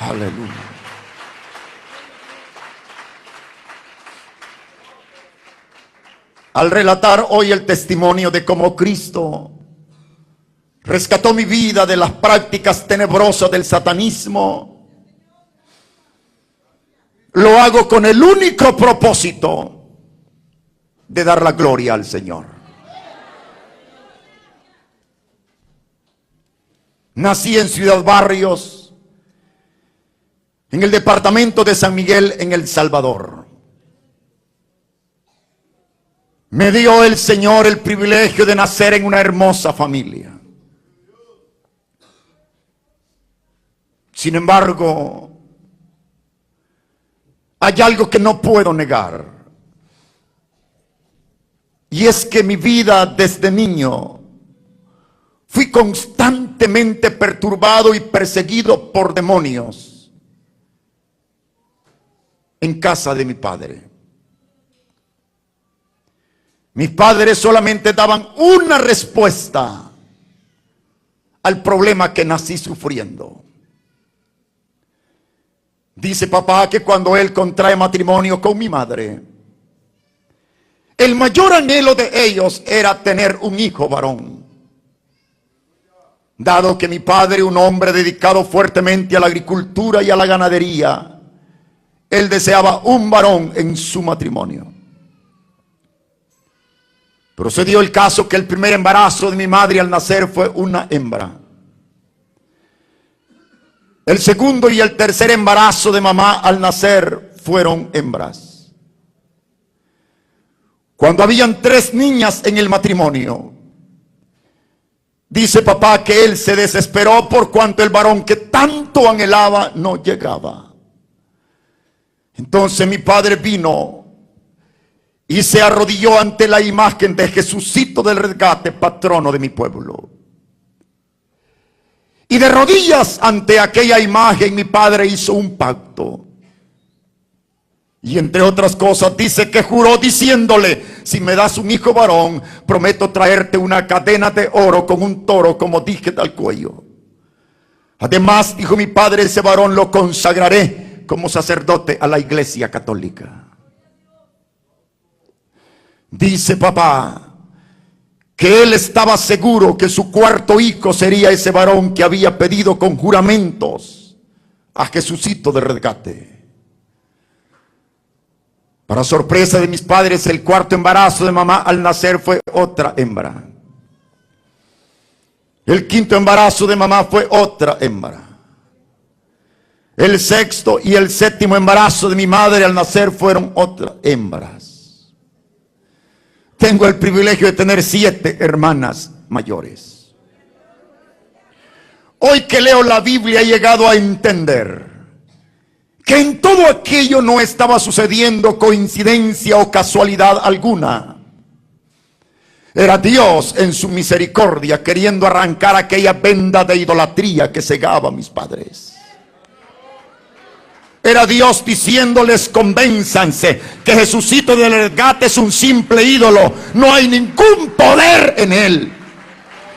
Aleluya. Al relatar hoy el testimonio de cómo Cristo rescató mi vida de las prácticas tenebrosas del satanismo, lo hago con el único propósito de dar la gloria al Señor. Nací en Ciudad Barrios, en el departamento de San Miguel, en El Salvador. Me dio el Señor el privilegio de nacer en una hermosa familia. Sin embargo, hay algo que no puedo negar. Y es que mi vida desde niño fui constantemente perturbado y perseguido por demonios en casa de mi padre. Mis padres solamente daban una respuesta al problema que nací sufriendo. Dice papá que cuando él contrae matrimonio con mi madre, el mayor anhelo de ellos era tener un hijo varón. Dado que mi padre, un hombre dedicado fuertemente a la agricultura y a la ganadería, él deseaba un varón en su matrimonio. Pero se dio el caso que el primer embarazo de mi madre al nacer fue una hembra. El segundo y el tercer embarazo de mamá al nacer fueron hembras. Cuando habían 3 niñas en el matrimonio, dice papá que él se desesperó por cuanto el varón que tanto anhelaba no llegaba. Entonces mi padre vino y se arrodilló ante la imagen de Jesucito del Rescate, patrono de mi pueblo. Y de rodillas ante aquella imagen mi padre hizo un pacto. Y entre otras cosas dice que juró diciéndole: si me das un hijo varón, prometo traerte una cadena de oro con un toro como dije al cuello. Además, dijo mi padre, ese varón lo consagraré como sacerdote a la Iglesia Católica. Dice papá que él estaba seguro que su cuarto hijo sería ese varón que había pedido con juramentos a Jesucito de Rescate. Para sorpresa de mis padres, el cuarto embarazo de mamá al nacer fue otra hembra. El quinto embarazo de mamá fue otra hembra. El sexto y el séptimo embarazo de mi madre al nacer fueron otras hembras. Tengo el privilegio de tener 7 hermanas mayores. Hoy que leo la Biblia he llegado a entender que en todo aquello no estaba sucediendo coincidencia o casualidad alguna. Era Dios en su misericordia queriendo arrancar aquella venda de idolatría que cegaba a mis padres. Era Dios diciéndoles: convénzanse que Jesucito del Rescate es un simple ídolo, no hay ningún poder en él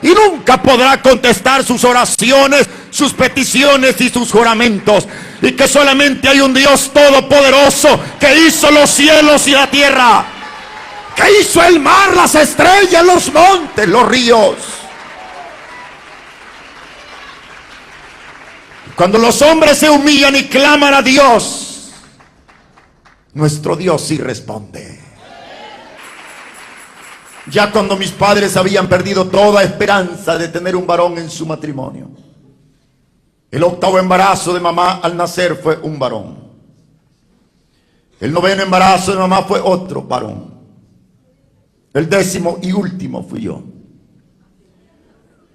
y nunca podrá contestar sus oraciones, sus peticiones y sus juramentos, y que solamente hay un Dios todopoderoso que hizo los cielos y la tierra, que hizo el mar, las estrellas, los montes, los ríos. Cuando los hombres se humillan y claman a Dios, nuestro Dios sí responde. Ya cuando mis padres habían perdido toda esperanza de tener un varón en su matrimonio, el octavo embarazo de mamá al nacer fue un varón. El noveno embarazo de mamá fue otro varón. El 10º y último fui yo.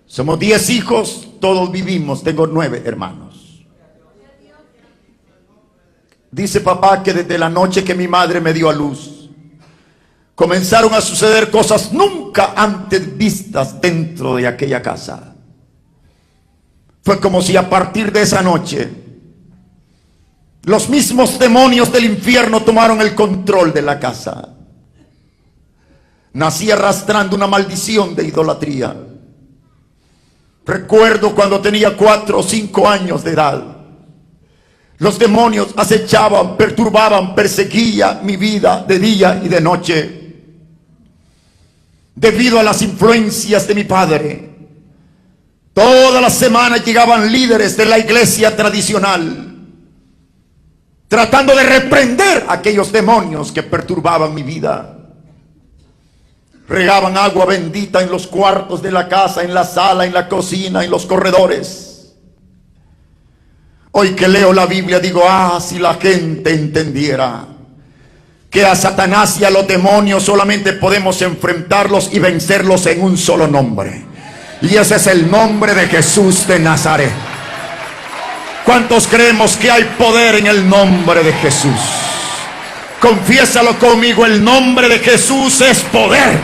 Somos 10 hijos, todos vivimos, tengo 9 hermanos. Dice papá que desde la noche que mi madre me dio a luz, comenzaron a suceder cosas nunca antes vistas dentro de aquella casa. Fue como si a partir de esa noche los mismos demonios del infierno tomaron el control de la casa. Nací arrastrando una maldición de idolatría. Recuerdo cuando tenía 4 o 5 años de edad, Los demonios acechaban, perturbaban, perseguían mi vida de día y de noche. Debido a las influencias de mi padre, todas las semanas llegaban líderes de la iglesia tradicional, tratando de reprender a aquellos demonios que perturbaban mi vida. Regaban agua bendita en los cuartos de la casa, en la sala, en la cocina, en los corredores. Hoy que leo la Biblia digo, si la gente entendiera que a Satanás y a los demonios solamente podemos enfrentarlos y vencerlos en un solo nombre, y ese es el nombre de Jesús de Nazaret. ¿Cuántos creemos que hay poder en el nombre de Jesús? Confiésalo conmigo, el nombre de Jesús es poder.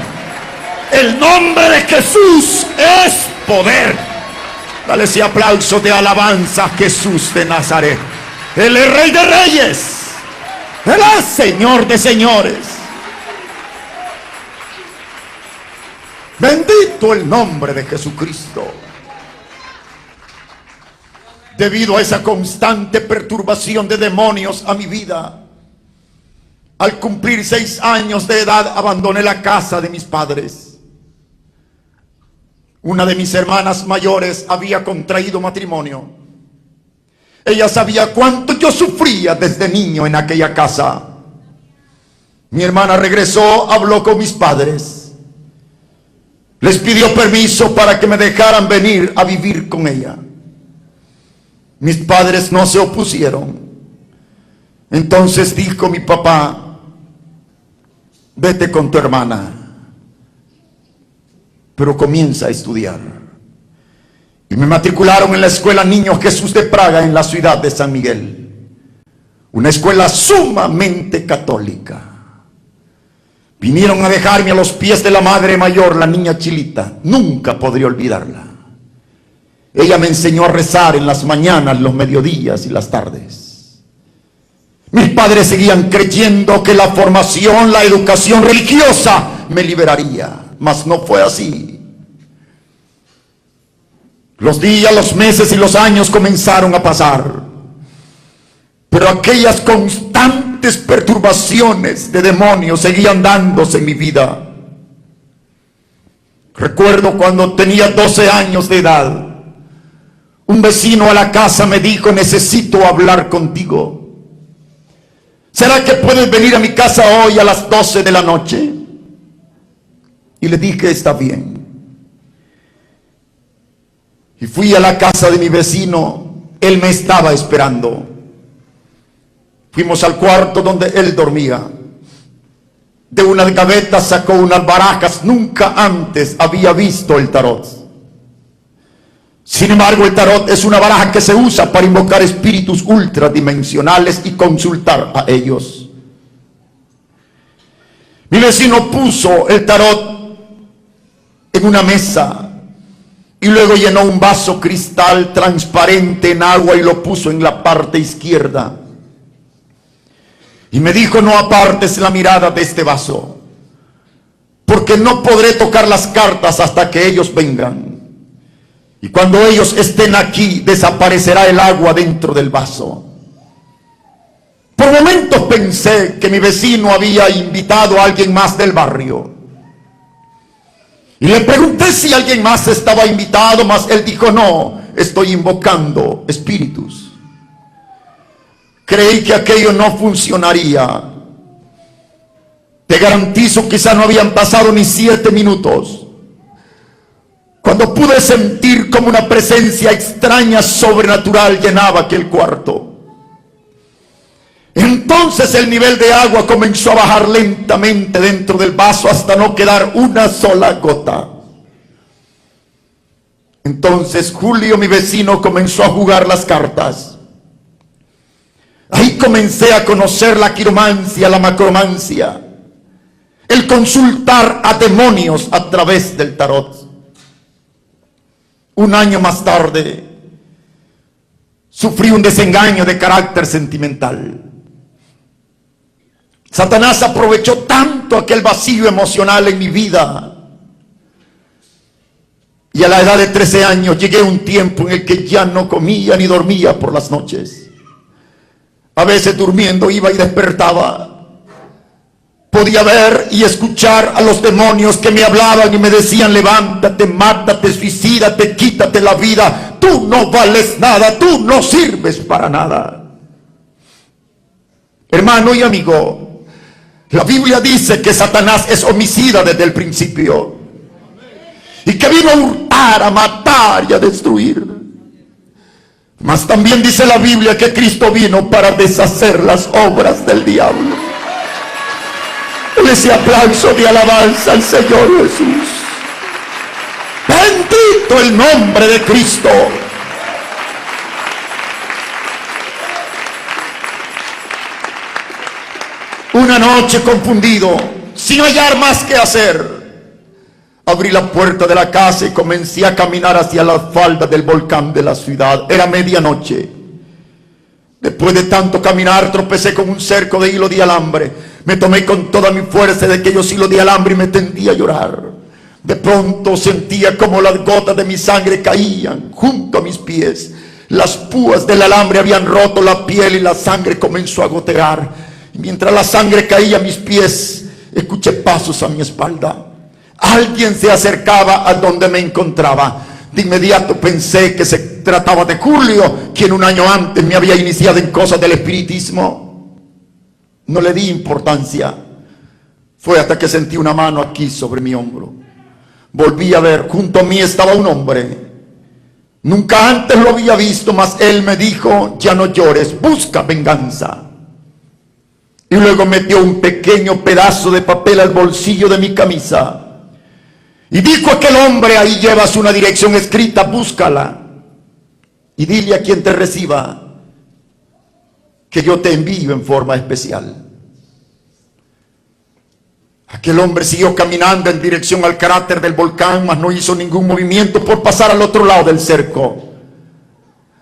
El nombre de Jesús es poder. Dale ese aplauso de alabanza a Jesús de Nazaret. Él es Rey de Reyes. Él es Señor de señores. Bendito el nombre de Jesucristo. Debido a esa constante perturbación de demonios a mi vida, al cumplir 6 años de edad abandoné la casa de mis padres. Una de mis hermanas mayores había contraído matrimonio. Ella sabía cuánto yo sufría desde niño en aquella casa. Mi hermana regresó, habló con mis padres, les pidió permiso para que me dejaran venir a vivir con ella. Mis padres no se opusieron. Entonces dijo mi papá, vete con tu hermana, pero comienza a estudiar. Y me matricularon en la escuela Niño Jesús de Praga, en la ciudad de San Miguel. Una escuela sumamente católica. Vinieron a dejarme a los pies de la madre mayor, la niña Chilita. Nunca podré olvidarla. Ella me enseñó a rezar en las mañanas, los mediodías y las tardes. Mis padres seguían creyendo que la formación, la educación religiosa me liberaría. Mas no fue así. Los días, los meses y los años comenzaron a pasar, pero aquellas constantes perturbaciones de demonios seguían dándose en mi vida. Recuerdo cuando tenía 12 años de edad, un vecino a la casa me dijo, necesito hablar contigo. ¿Será que puedes venir a mi casa hoy a las 12 de la noche? Y le dije, está bien. Y fui a la casa de mi vecino. Él me estaba esperando. Fuimos al cuarto donde él dormía. De una gaveta sacó unas barajas. Nunca antes había visto el tarot. Sin embargo, el tarot es una baraja que se usa para invocar espíritus ultradimensionales y consultar a ellos. Mi vecino puso el tarot en una mesa y luego llenó un vaso cristal transparente en agua y lo puso en la parte izquierda. Y me dijo, no apartes la mirada de este vaso, porque no podré tocar las cartas hasta que ellos vengan. Y cuando ellos estén aquí, desaparecerá el agua dentro del vaso. Por momentos pensé que mi vecino había invitado a alguien más del barrio. Y le pregunté si alguien más estaba invitado, mas él dijo, no, estoy invocando espíritus. Creí que aquello no funcionaría. Te garantizo, quizá no habían pasado ni 7 minutos, cuando pude sentir como una presencia extraña, sobrenatural, llenaba aquel cuarto. Entonces el nivel de agua comenzó a bajar lentamente dentro del vaso hasta no quedar una sola gota. Entonces Julio, mi vecino, comenzó a jugar las cartas. Ahí comencé a conocer la quiromancia, la macromancia, el consultar a demonios a través del tarot. Un año más tarde sufrí un desengaño de carácter sentimental. Satanás aprovechó tanto aquel vacío emocional en mi vida. Y a la edad de 13 años llegué a un tiempo en el que ya no comía ni dormía por las noches. A veces durmiendo iba y despertaba. Podía ver y escuchar a los demonios que me hablaban y me decían: levántate, mátate, suicídate, quítate la vida. Tú no vales nada, tú no sirves para nada. Hermano y amigo, la Biblia dice que Satanás es homicida desde el principio y que vino a hurtar, a matar y a destruir. Mas también dice la Biblia que Cristo vino para deshacer las obras del diablo. Ese aplauso de alabanza al Señor Jesús. Bendito el nombre de Cristo. Una noche confundido, sin hallar más que hacer, abrí la puerta de la casa y comencé a caminar hacia las faldas del volcán de la ciudad. Era medianoche. Después de tanto caminar, tropecé con un cerco de hilo de alambre. Me tomé con toda mi fuerza de aquellos hilos de alambre y me tendí a llorar. De pronto sentía como las gotas de mi sangre caían junto a mis pies. Las púas del alambre habían roto la piel y la sangre comenzó a gotear. Y mientras la sangre caía a mis pies, escuché pasos a mi espalda. Alguien se acercaba a donde me encontraba. De inmediato pensé que se trataba de Julio, quien un año antes me había iniciado en cosas del espiritismo. No le di importancia. Fue hasta que sentí una mano aquí sobre mi hombro. Volví a ver, junto a mí estaba un hombre. Nunca antes lo había visto, mas él me dijo: ya no llores, busca venganza. Y luego metió un pequeño pedazo de papel al bolsillo de mi camisa. Y dijo a aquel hombre: ahí llevas una dirección escrita, búscala. Y dile a quien te reciba que yo te envío en forma especial. Aquel hombre siguió caminando en dirección al cráter del volcán, mas no hizo ningún movimiento por pasar al otro lado del cerco.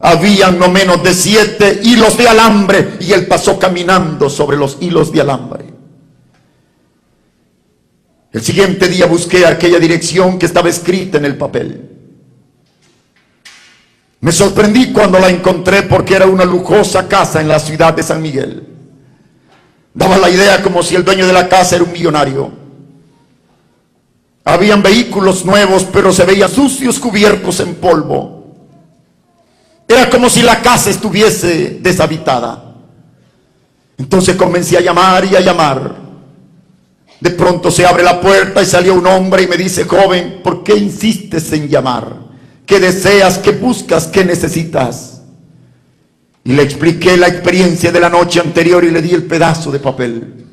Habían no menos de 7 hilos de alambre y él pasó caminando sobre los hilos de alambre. El siguiente día busqué aquella dirección que estaba escrita en el papel. Me sorprendí cuando la encontré, porque era una lujosa casa en la ciudad de San Miguel. Daba la idea como si el dueño de la casa era un millonario. Habían vehículos nuevos, pero se veían sucios, cubiertos en polvo. Era como si la casa estuviese deshabitada. Entonces comencé a llamar y a llamar. De pronto se abre la puerta y salió un hombre y me dice: joven, ¿por qué insistes en llamar? ¿Qué deseas? ¿Qué buscas? ¿Qué necesitas? Y le expliqué la experiencia de la noche anterior y le di el pedazo de papel.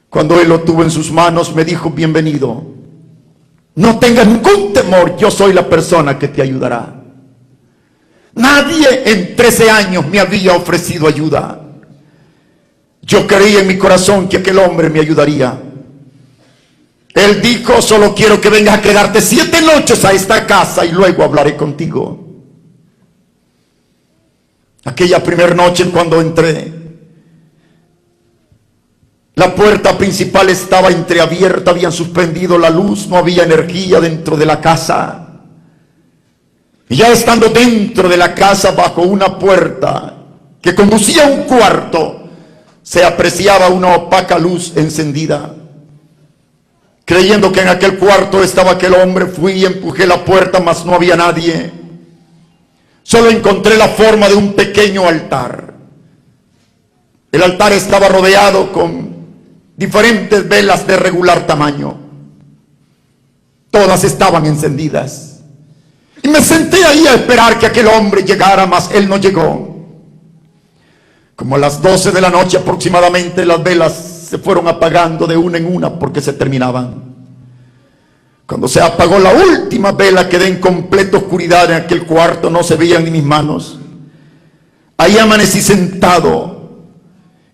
Cuando él lo tuvo en sus manos, me dijo: bienvenido. No tengas ningún temor, yo soy la persona que te ayudará. Nadie en 13 años me había ofrecido ayuda. Yo creía en mi corazón que aquel hombre me ayudaría. Él dijo: solo quiero que vengas a quedarte 7 noches a esta casa y luego hablaré contigo. Aquella primera noche, cuando entré, la puerta principal estaba entreabierta, habían suspendido la luz, no había energía dentro de la casa. Y ya estando dentro de la casa, bajo una puerta que conducía a un cuarto, se apreciaba una opaca luz encendida. Creyendo que en aquel cuarto estaba aquel hombre, fui y empujé la puerta, mas no había nadie. Solo encontré la forma de un pequeño altar. El altar estaba rodeado con diferentes velas de regular tamaño. Todas estaban encendidas. Y me senté ahí a esperar que aquel hombre llegara, mas él no llegó. Como a las 12 de la noche aproximadamente, las velas se fueron apagando de una en una porque se terminaban. Cuando se apagó la última vela, quedé en completa oscuridad en aquel cuarto, no se veían ni mis manos. Ahí amanecí sentado.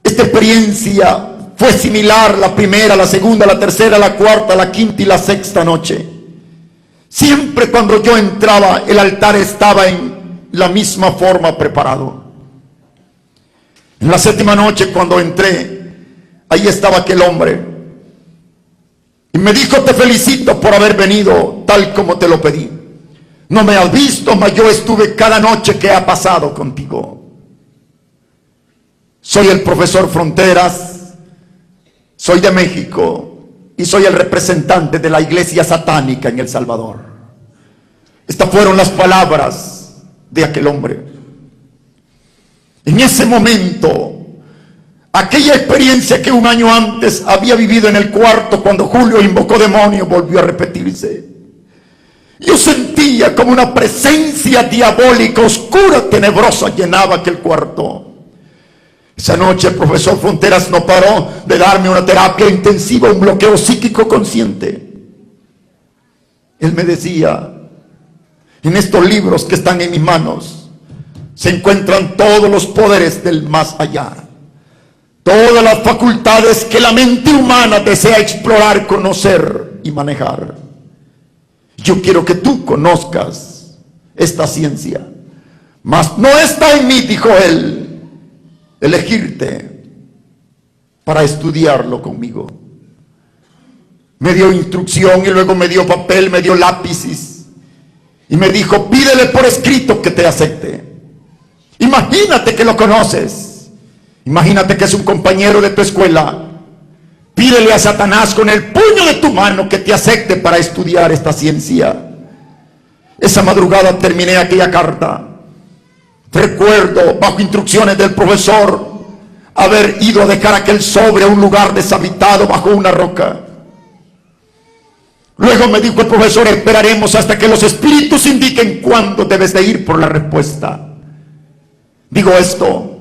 Esta experiencia fue similar: la primera, la segunda, la tercera, la cuarta, la quinta y la sexta noche. Siempre cuando yo entraba, el altar estaba en la misma forma preparado. En la séptima noche, cuando entré, ahí estaba aquel hombre. Y me dijo: te felicito por haber venido tal como te lo pedí. No me has visto, mas yo estuve cada noche que ha pasado contigo. Soy el profesor Fronteras, soy de México y soy el representante de la iglesia satánica en El Salvador. Estas fueron las palabras de aquel hombre. En ese momento, aquella experiencia que un año antes había vivido en el cuarto cuando Julio invocó demonios volvió a repetirse. Yo sentía como una presencia diabólica, oscura, tenebrosa, llenaba aquel cuarto. Esa noche el profesor Fronteras no paró de darme una terapia intensiva, un bloqueo psíquico consciente. Él me decía: en estos libros que están en mis manos se encuentran todos los poderes del más allá, todas las facultades que la mente humana desea explorar, conocer y manejar. Yo quiero que tú conozcas esta ciencia, mas no está en mí, dijo él, elegirte para estudiarlo conmigo. Me dio instrucción y luego me dio papel, me dio lápices y me dijo: pídele por escrito que te acepte. Imagínate que lo conoces, imagínate que es un compañero de tu escuela. Pídele a Satanás con el puño de tu mano que te acepte para estudiar esta ciencia. Esa madrugada terminé aquella carta. Recuerdo, bajo instrucciones del profesor, haber ido a dejar aquel sobre a un lugar deshabitado bajo una roca. Luego me dijo el profesor: esperaremos hasta que los espíritus indiquen cuándo debes de ir por la respuesta. Digo esto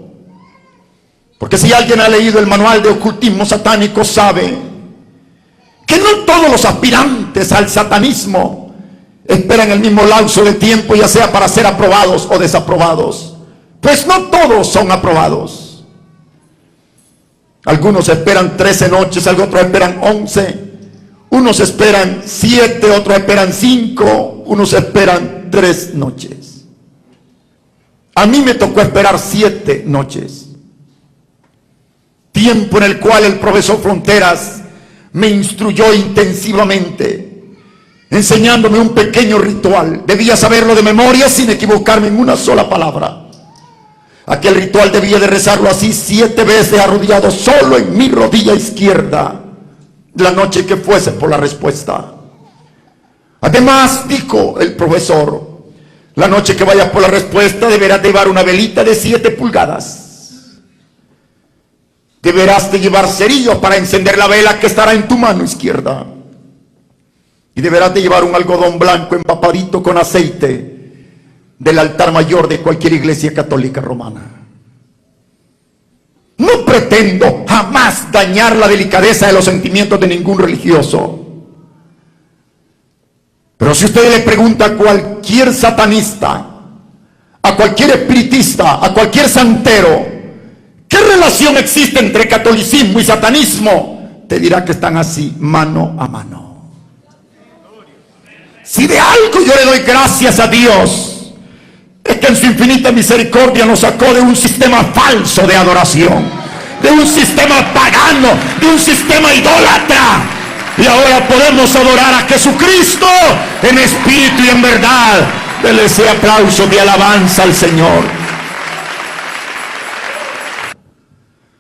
porque si alguien ha leído el manual de ocultismo satánico sabe que no todos los aspirantes al satanismo esperan el mismo lapso de tiempo, ya sea para ser aprobados o desaprobados. Pues no todos son aprobados. Algunos esperan 13 noches, otros esperan 11, unos esperan 7, otros esperan 5, unos esperan 3 noches. A mí me tocó esperar 7 noches. Tiempo en el cual el profesor Fronteras me instruyó intensivamente, enseñándome un pequeño ritual. Debía saberlo de memoria sin equivocarme en una sola palabra. Aquel ritual debía de rezarlo así 7 veces arrodillado solo en mi rodilla izquierda, la noche que fuese por la respuesta. Además, dijo el profesor, la noche que vayas por la respuesta deberás llevar una velita de 7 pulgadas. Deberás de llevar cerillos para encender la vela que estará en tu mano izquierda. Y deberás de llevar un algodón blanco empapadito con aceite del altar mayor de cualquier iglesia católica romana. No pretendo jamás dañar la delicadeza de los sentimientos de ningún religioso. Pero si usted le pregunta a cualquier satanista, a cualquier espiritista, a cualquier santero, ¿qué relación existe entre catolicismo y satanismo? Te dirá que están así, mano a mano. Si de algo yo le doy gracias a Dios, es que en su infinita misericordia nos sacó de un sistema falso de adoración, de un sistema pagano, de un sistema idólatra. Y ahora podemos adorar a Jesucristo en espíritu y en verdad. Dele ese aplauso de alabanza al Señor.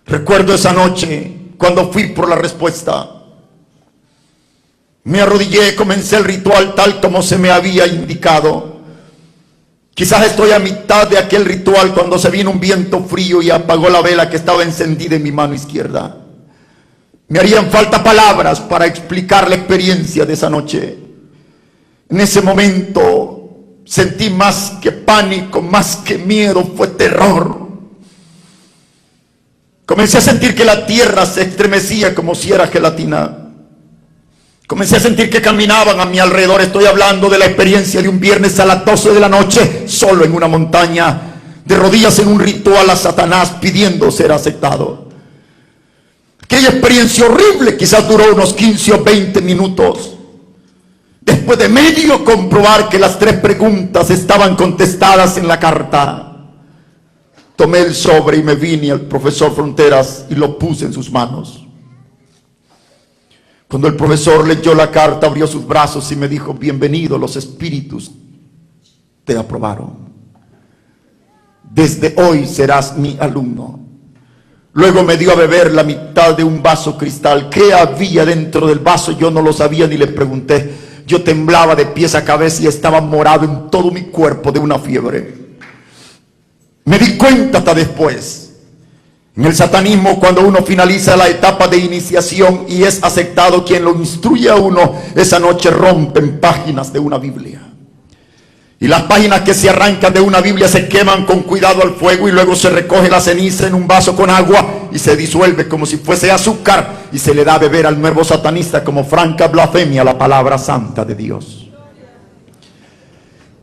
Recuerdo esa noche cuando fui por la respuesta. Me arrodillé, comencé el ritual tal como se me había indicado. Quizás estoy a mitad de aquel ritual cuando se vino un viento frío y apagó la vela que estaba encendida en mi mano izquierda. Me harían falta palabras para explicar la experiencia de esa noche. En ese momento sentí más que pánico, más que miedo, fue terror. Comencé a sentir que la tierra se estremecía como si era gelatina. Comencé a sentir que caminaban a mi alrededor. Estoy hablando de la experiencia de un viernes a las 12 de la noche, solo en una montaña, de rodillas en un ritual a Satanás, pidiendo ser aceptado. Aquella experiencia horrible quizás duró unos 15 o 20 minutos. Después de medio comprobar que las 3 preguntas estaban contestadas en la carta, tomé el sobre y me vine al profesor Fronteras y lo puse en sus manos. Cuando el profesor leyó la carta, abrió sus brazos y me dijo: bienvenido, los espíritus te aprobaron. Desde hoy serás mi alumno. Luego me dio a beber la mitad de un vaso cristal. ¿Qué había dentro del vaso? Yo no lo sabía ni le pregunté. Yo temblaba de pies a cabeza y estaba morado en todo mi cuerpo de una fiebre. Me di cuenta hasta después. En el satanismo, cuando uno finaliza la etapa de iniciación y es aceptado quien lo instruye a uno, esa noche rompen páginas de una Biblia. Y las páginas que se arrancan de una Biblia se queman con cuidado al fuego y luego se recoge la ceniza en un vaso con agua y se disuelve como si fuese azúcar y se le da a beber al nuevo satanista como franca blasfemia la palabra santa de Dios.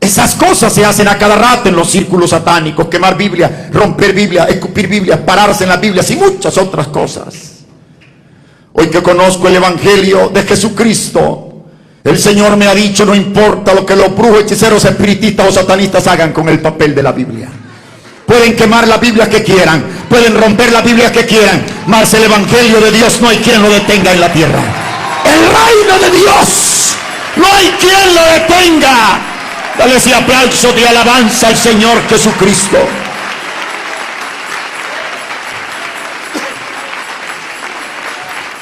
Esas cosas se hacen a cada rato en los círculos satánicos: quemar Biblia, romper Biblia, escupir Biblia, pararse en las Biblias y muchas otras cosas. Hoy que conozco el Evangelio de Jesucristo, el Señor me ha dicho: no importa lo que los brujos, hechiceros, espiritistas o satanistas hagan con el papel de la Biblia. Pueden quemar la Biblia que quieran, pueden romper la Biblia que quieran, mas el Evangelio de Dios no hay quien lo detenga en la tierra. El reino de Dios no hay quien lo detenga. Dale ese aplauso de alabanza al Señor Jesucristo.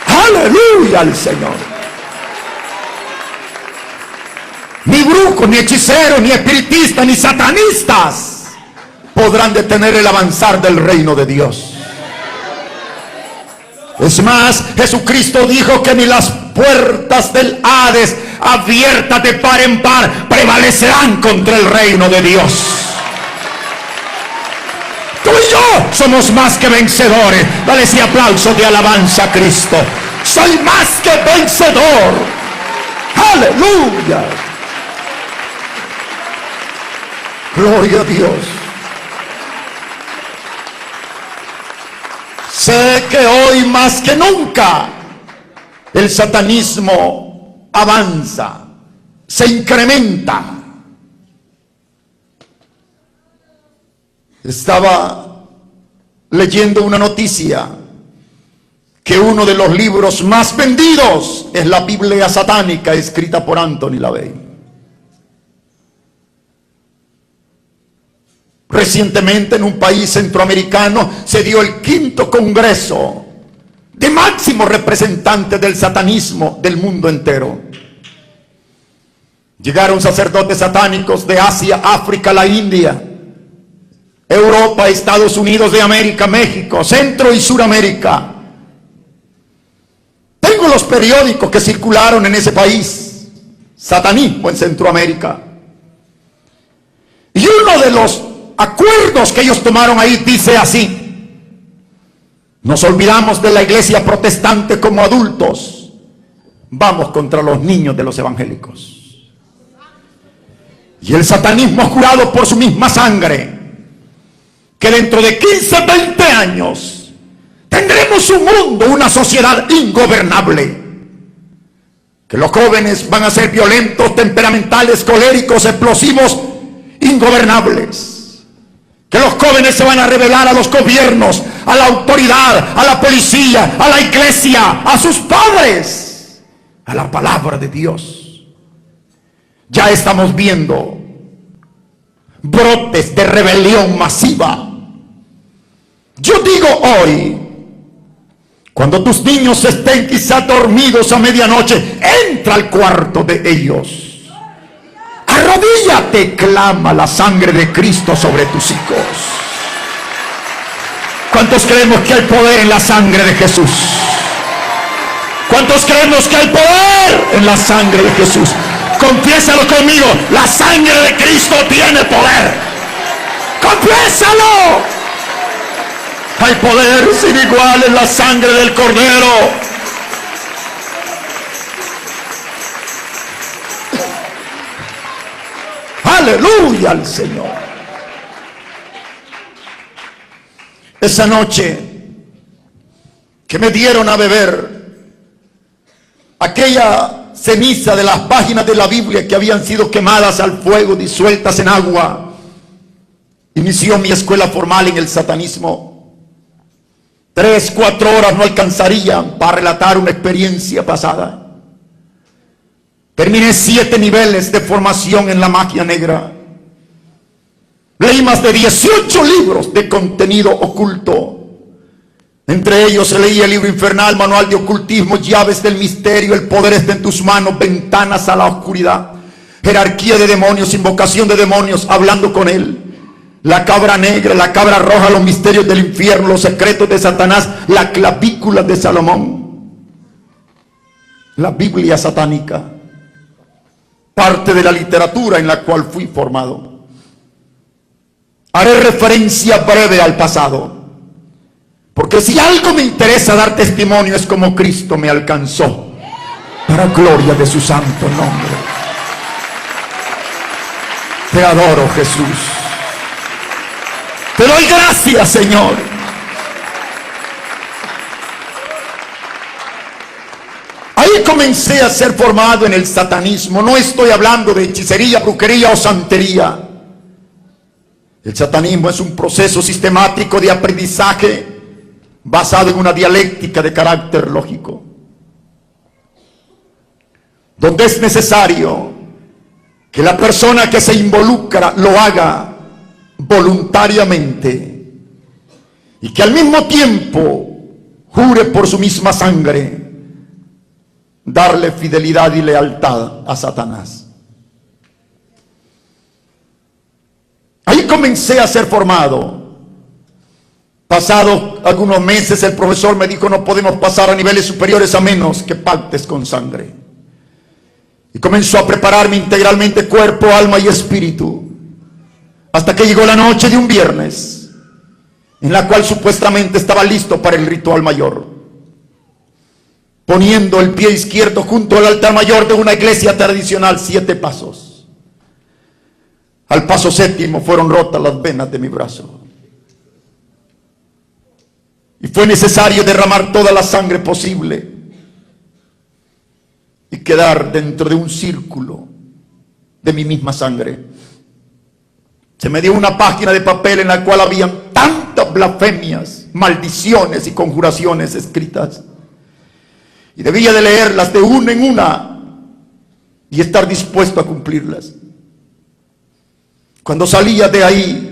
Aleluya al Señor. Ni brujos, ni hechiceros, ni espiritistas, ni satanistas podrán detener el avanzar del reino de Dios. Es más, Jesucristo dijo que ni las puertas del Hades, abiertas de par en par, prevalecerán contra el reino de Dios. Tú y yo somos más que vencedores. Dale ese aplauso de alabanza a Cristo. Soy más que vencedor. Aleluya. Gloria a Dios. Sé que hoy más que nunca el satanismo avanza, se incrementa. Estaba leyendo una noticia que uno de los libros más vendidos es la Biblia satánica, escrita por Anthony LaVey. Recientemente en un país centroamericano se dio el 5º congreso de máximos representantes del satanismo del mundo entero. Llegaron sacerdotes satánicos de Asia, África, la India, Europa, Estados Unidos de América, México, Centro y Suramérica. Tengo los periódicos que circularon en ese país, satanismo en Centroamérica. Y uno de los acuerdos que ellos tomaron ahí dice así: nos olvidamos de la iglesia protestante como adultos, vamos contra los niños de los evangélicos. Y el satanismo ha jurado por su misma sangre que dentro de 15, 20 años tendremos un mundo, una sociedad ingobernable, que los jóvenes van a ser violentos, temperamentales, coléricos, explosivos, ingobernables. Que los jóvenes se van a rebelar a los gobiernos, a la autoridad, a la policía, a la iglesia, a sus padres, a la palabra de Dios. Ya estamos viendo brotes de rebelión masiva. Yo digo hoy, cuando tus niños estén quizá dormidos a medianoche, entra al cuarto de ellos. Arrodíllate, clama la sangre de Cristo sobre tus hijos. ¿Cuántos creemos que hay poder en la sangre de Jesús? ¿Cuántos creemos que hay poder en la sangre de Jesús? Confiésalo conmigo: la sangre de Cristo tiene poder. Confiésalo. Hay poder sin igual en la sangre del Cordero. Aleluya al Señor. Esa noche que me dieron a beber aquella ceniza de las páginas de la Biblia que habían sido quemadas al fuego, disueltas en agua, inició mi escuela formal en el satanismo. 3, 4 horas no alcanzarían para relatar una experiencia pasada. Terminé 7 niveles de formación en la magia negra. Leí más de 18 libros de contenido oculto. Entre ellos se leía el libro infernal, manual de ocultismo, llaves del misterio, el poder está en tus manos, ventanas a la oscuridad, jerarquía de demonios, invocación de demonios, hablando con él. La cabra negra, la cabra roja, los misterios del infierno, los secretos de Satanás, la clavícula de Salomón, la Biblia satánica, parte de la literatura en la cual fui formado. Haré referencia breve al pasado, porque si algo me interesa dar testimonio es como Cristo me alcanzó, para gloria de su santo nombre. Te adoro, Jesús. Te doy gracias, Señor. Ahí comencé a ser formado en el satanismo. No estoy hablando de hechicería, brujería o santería. El satanismo es un proceso sistemático de aprendizaje basado en una dialéctica de carácter lógico, donde es necesario que la persona que se involucra lo haga voluntariamente y que al mismo tiempo jure por su misma sangre darle fidelidad y lealtad a Satanás. Ahí comencé a ser formado. Pasado algunos meses el profesor me dijo: no podemos pasar a niveles superiores a menos que pactes con sangre. Y comenzó a prepararme integralmente, cuerpo, alma y espíritu, hasta que llegó la noche de un viernes, en la cual supuestamente estaba listo para el ritual mayor, poniendo el pie izquierdo junto al altar mayor de una iglesia tradicional, 7 pasos. Al paso 7º fueron rotas las venas de mi brazo, y fue necesario derramar toda la sangre posible y quedar dentro de un círculo de mi misma sangre. Se me dio una página de papel en la cual habían tantas blasfemias, maldiciones y conjuraciones escritas, y debía de leerlas de una en una y estar dispuesto a cumplirlas. Cuando salía de ahí,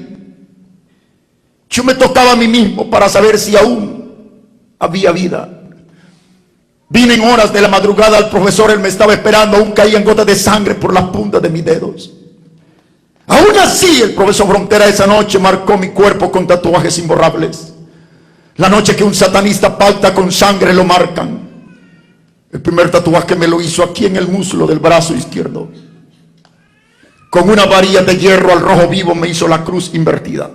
yo me tocaba a mí mismo para saber si aún había vida. Vine en horas de la madrugada al profesor, él me estaba esperando, aún caían gotas de sangre por las puntas de mis dedos. Aún así, el profesor Frontera esa noche marcó mi cuerpo con tatuajes imborrables. La noche que un satanista pacta con sangre lo marcan. El primer tatuaje me lo hizo aquí en el muslo del brazo izquierdo. Con una varilla de hierro al rojo vivo me hizo la cruz invertida,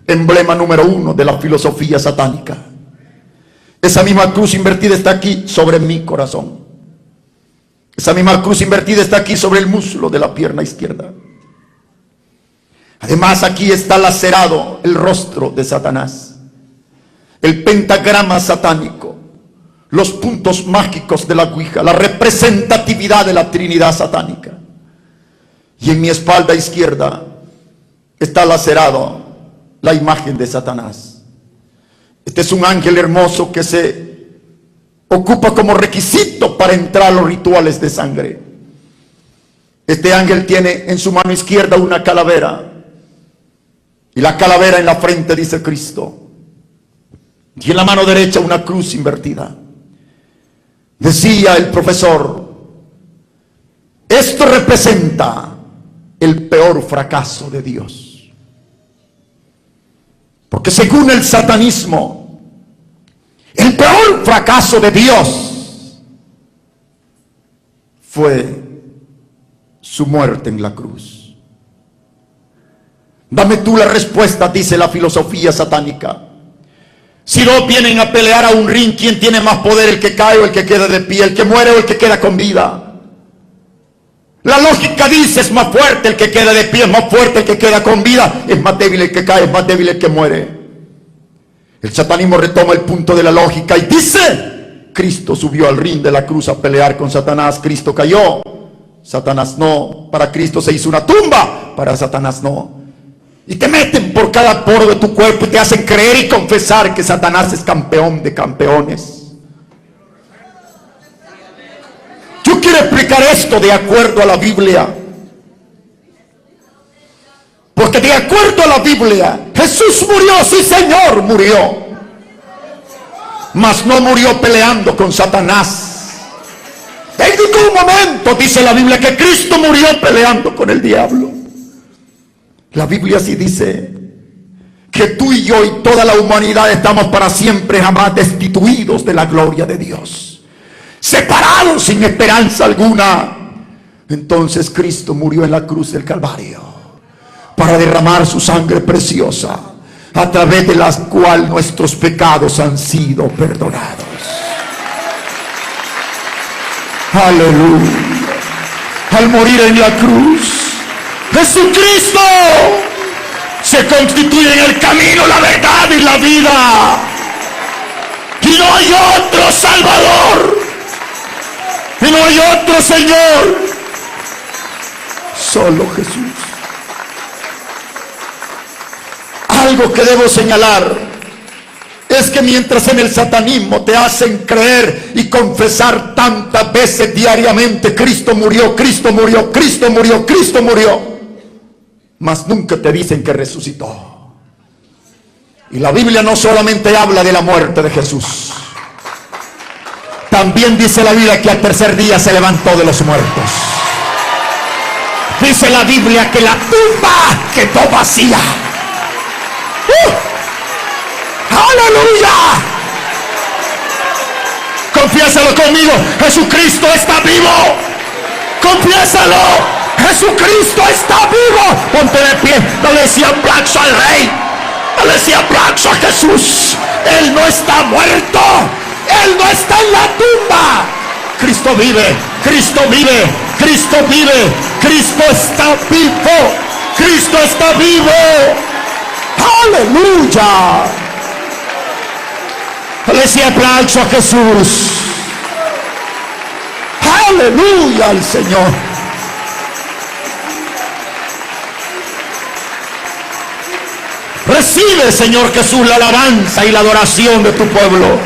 emblema número 1 de la filosofía satánica. Esa misma cruz invertida está aquí sobre mi corazón. Esa misma cruz invertida está aquí sobre el muslo de la pierna izquierda. Además, aquí está lacerado el rostro de Satanás, el pentagrama satánico, los puntos mágicos de la Ouija, la representatividad de la Trinidad satánica. Y en mi espalda izquierda está lacerado la imagen de Satanás. Este es un ángel hermoso que se ocupa como requisito para entrar a los rituales de sangre. Este ángel tiene en su mano izquierda una calavera, y la calavera en la frente dice Cristo, y en la mano derecha una cruz invertida. Decía el profesor: esto representa el peor fracaso de Dios, porque según el satanismo, el peor fracaso de Dios fue su muerte en la cruz. Dame tú la respuesta, dice la filosofía satánica. Si no vienen a pelear a un ring, ¿quién tiene más poder? ¿El que cae o el que queda de pie? ¿El que muere o el que queda con vida? La lógica dice: es más fuerte el que queda de pie, es más fuerte el que queda con vida, es más débil el que cae, es más débil el que muere. El satanismo retoma el punto de la lógica y dice: Cristo subió al ring de la cruz a pelear con Satanás, Cristo cayó, Satanás no. Para Cristo se hizo una tumba, para Satanás no. Y te meten por cada poro de tu cuerpo y te hacen creer y confesar que Satanás es campeón de campeones. Yo quiero explicar esto de acuerdo a la Biblia, porque de acuerdo a la Biblia, Jesús murió, sí Señor, murió. mas no murió peleando con Satanás. En ningún momento dice la Biblia que Cristo murió peleando con el diablo. La Biblia sí dice que tú y yo y toda la humanidad estamos para siempre jamás destituidos de la gloria de Dios, separados sin esperanza alguna. Entonces Cristo murió en la cruz del Calvario para derramar su sangre preciosa, a través de la cual nuestros pecados han sido perdonados. Aleluya. Al morir en la cruz, Jesucristo se constituye en el camino, la verdad y la vida. Y no hay otro Salvador, y no hay otro Señor, solo Jesús. Algo que debo señalar es que mientras en el satanismo te hacen creer y confesar tantas veces diariamente: Cristo murió, Cristo murió, Cristo murió, Cristo murió, mas nunca te dicen que resucitó. Y la Biblia no solamente habla de la muerte de Jesús, también dice la Biblia que al tercer día se levantó de los muertos. Dice la Biblia que la tumba quedó vacía. ¡Aleluya! Confiésalo conmigo: Jesucristo está vivo. Confiésalo: Jesucristo está vivo. Ponte de pie. No le decía aplauso al Rey, no le decía aplauso a Jesús. Él no está muerto, Él no está en la tumba. Cristo vive, Cristo vive, Cristo vive, Cristo está vivo, Cristo está vivo. Aleluya. Le decía aplauso a Jesús. Aleluya al Señor. Recibe, Señor Jesús, la alabanza y la adoración de tu pueblo.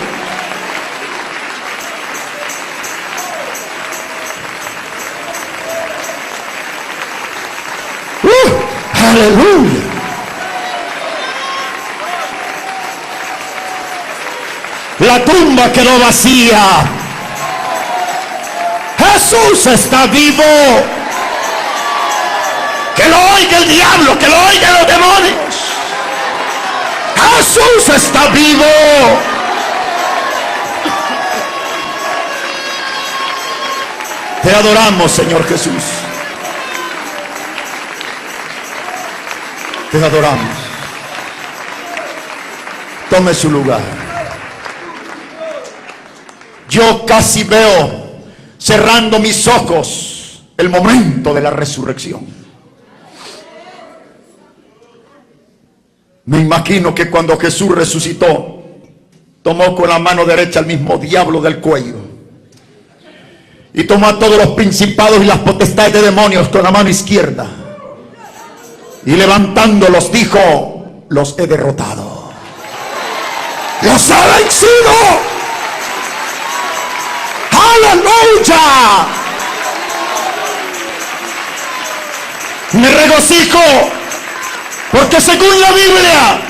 Aleluya. La tumba quedó vacía. Jesús está vivo. Que lo oiga el diablo, que lo oigan los demonios. Jesús está vivo. Te adoramos, Señor Jesús. Te adoramos. Tome su lugar. Yo casi veo, cerrando mis ojos, el momento de la resurrección. Me imagino que cuando Jesús resucitó, tomó con la mano derecha al mismo diablo del cuello y tomó a todos los principados y las potestades de demonios con la mano izquierda, y levantándolos dijo: los he derrotado, los he vencido. ¡Aleluya! Me regocijo porque según la Biblia,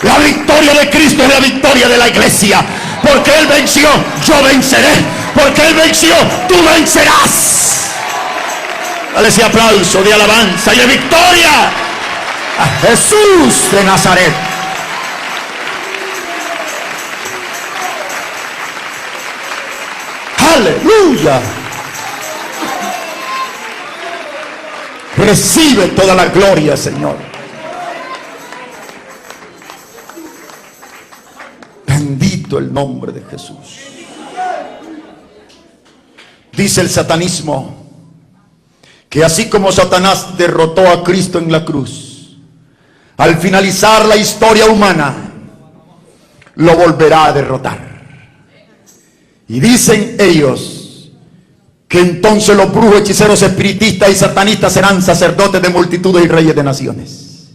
la victoria de Cristo es la victoria de la iglesia. Porque Él venció, yo venceré. Porque Él venció, tú vencerás. Dale ese aplauso de alabanza y de victoria a Jesús de Nazaret. Aleluya. Recibe toda la gloria, Señor. Bendito el nombre de Jesús. Dice el satanismo que así como Satanás derrotó a Cristo en la cruz, al finalizar la historia humana, lo volverá a derrotar. Y dicen ellos que entonces los brujos, hechiceros, espiritistas y satanistas serán sacerdotes de multitudes y reyes de naciones.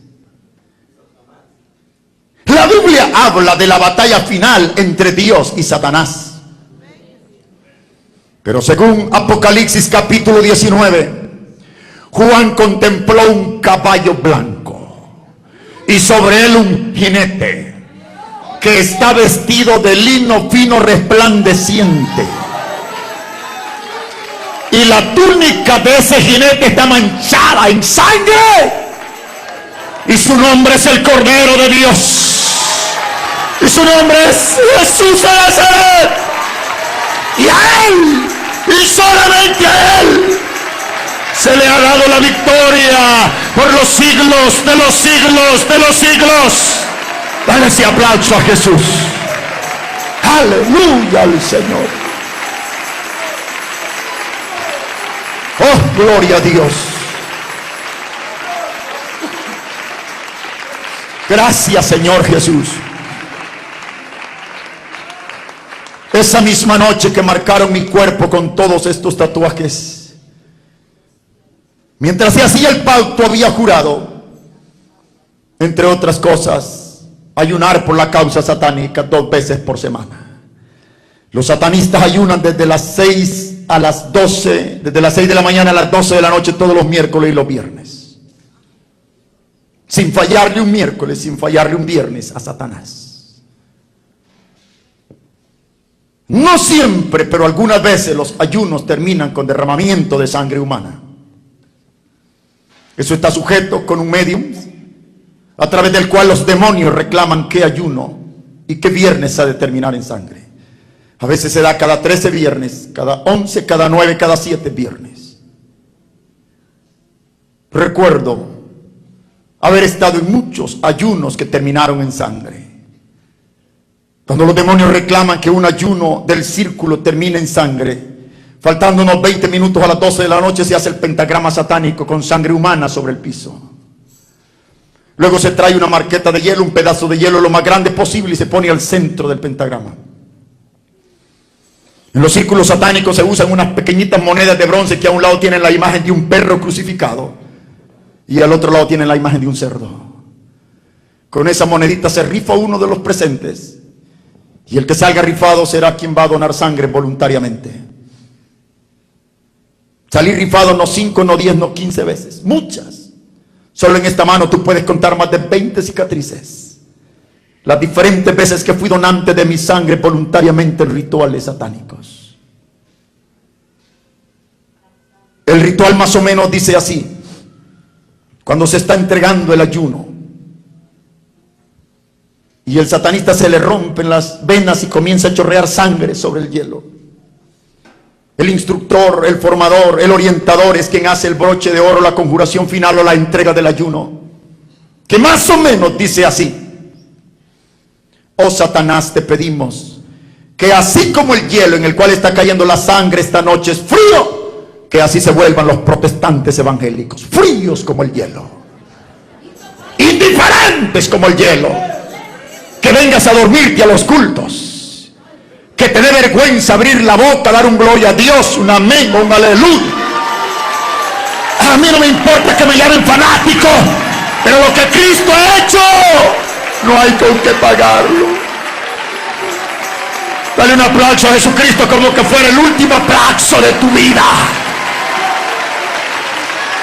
La Biblia habla de la batalla final entre Dios y Satanás. Pero según Apocalipsis capítulo 19, Juan contempló un caballo blanco y sobre él un jinete que está vestido de lino fino resplandeciente. Y la túnica de ese jinete está manchada en sangre. Y su nombre es el Cordero de Dios. Y su nombre es Jesús de Nazaret. Y a Él, y solamente a Él, se le ha dado la victoria por los siglos de los siglos de los siglos. Dale ese aplauso a Jesús. Aleluya al Señor. Oh, gloria a Dios. Gracias, Señor Jesús. Esa misma noche que marcaron mi cuerpo con todos estos tatuajes, mientras se hacía el pacto, había jurado, entre otras cosas, ayunar por la causa satánica 2 veces por semana. Los satanistas ayunan desde las 6 a las 12, desde las 6 de la mañana a las 12 de la noche todos los miércoles y los viernes, sin fallarle un miércoles, sin fallarle un viernes a Satanás. No siempre, pero algunas veces los ayunos terminan con derramamiento de sangre humana. Eso está sujeto con un medium a través del cual los demonios reclaman qué ayuno y qué viernes ha de terminar en sangre. A veces se da cada 13 viernes, cada 11, cada 9, cada 7 viernes. Recuerdo haber estado en muchos ayunos que terminaron en sangre. Cuando los demonios reclaman que un ayuno del círculo termine en sangre, faltando unos 20 minutos a las 12 de la noche se hace el pentagrama satánico con sangre humana sobre el piso. Luego se trae una marqueta de hielo, un pedazo de hielo lo más grande posible y se pone al centro del pentagrama. En los círculos satánicos se usan unas pequeñitas monedas de bronce que a un lado tienen la imagen de un perro crucificado y al otro lado tienen la imagen de un cerdo. Con esa monedita se rifa uno de los presentes y el que salga rifado será quien va a donar sangre voluntariamente. Salir rifado no 5, no 10, no 15 veces, muchas. Solo en esta mano tú puedes contar más de 20 cicatrices. Las diferentes veces que fui donante de mi sangre voluntariamente en rituales satánicos. El ritual más o menos dice así: cuando se está entregando el ayuno y el satanista se le rompen las venas y comienza a chorrear sangre sobre el hielo, el instructor, el formador, el orientador es quien hace el broche de oro, la conjuración final o la entrega del ayuno, que más o menos dice así: oh Satanás, te pedimos que así como el hielo en el cual está cayendo la sangre esta noche es frío, que así se vuelvan los protestantes evangélicos, fríos como el hielo, indiferentes como el hielo, que vengas a dormirte a los cultos, que te dé vergüenza abrir la boca, dar un gloria a Dios, un amén o un aleluya. A mí no me importa que me llamen fanático, pero lo que Cristo ha hecho no hay con qué pagarlo. Dale un aplauso a Jesucristo como que fuera el último aplauso de tu vida.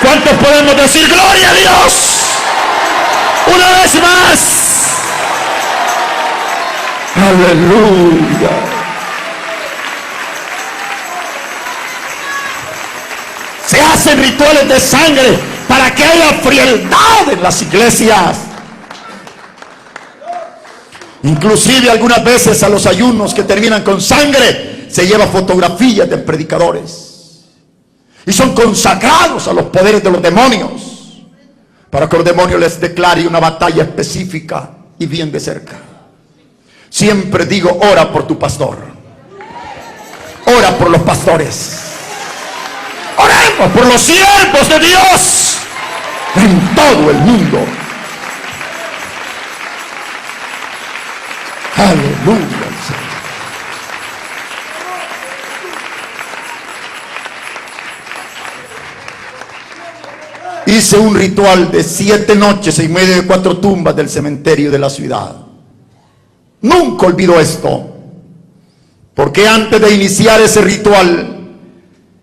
¿Cuántos podemos decir gloria a Dios? Una vez más. Aleluya. Se hacen rituales de sangre para que haya frialdad en las iglesias. Inclusive algunas veces a los ayunos que terminan con sangre se lleva fotografías de predicadores y son consagrados a los poderes de los demonios para que los demonios les declare una batalla específica y bien de cerca. Siempre digo: ora por tu pastor, ora por los pastores, oremos por los siervos de Dios en todo el mundo. Aleluya. Hice un ritual de 7 noches en medio de 4 tumbas del cementerio de la ciudad. Nunca olvido esto, porque antes de iniciar ese ritual,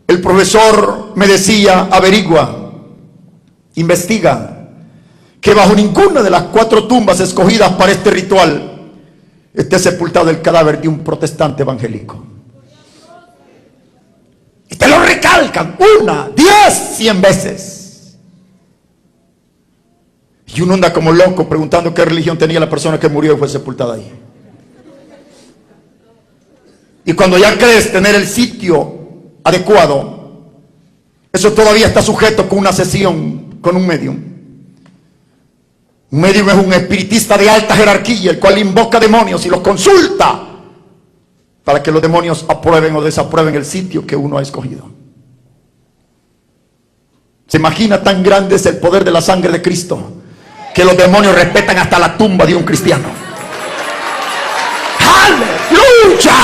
el profesor me decía: averigua, investiga, que bajo ninguna de las 4 tumbas escogidas para este ritual esté sepultado el cadáver de un protestante evangélico. Y te lo recalcan 1, 10, 100 veces. Y uno anda como loco preguntando qué religión tenía la persona que murió y fue sepultada ahí. Y cuando ya crees tener el sitio adecuado, eso todavía está sujeto con una sesión con un medium. Un medium es un espiritista de alta jerarquía, el cual invoca demonios y los consulta para que los demonios aprueben o desaprueben el sitio que uno ha escogido. ¿Se imagina tan grande es el poder de la sangre de Cristo que los demonios respetan hasta la tumba de un cristiano? ¡Aleluya!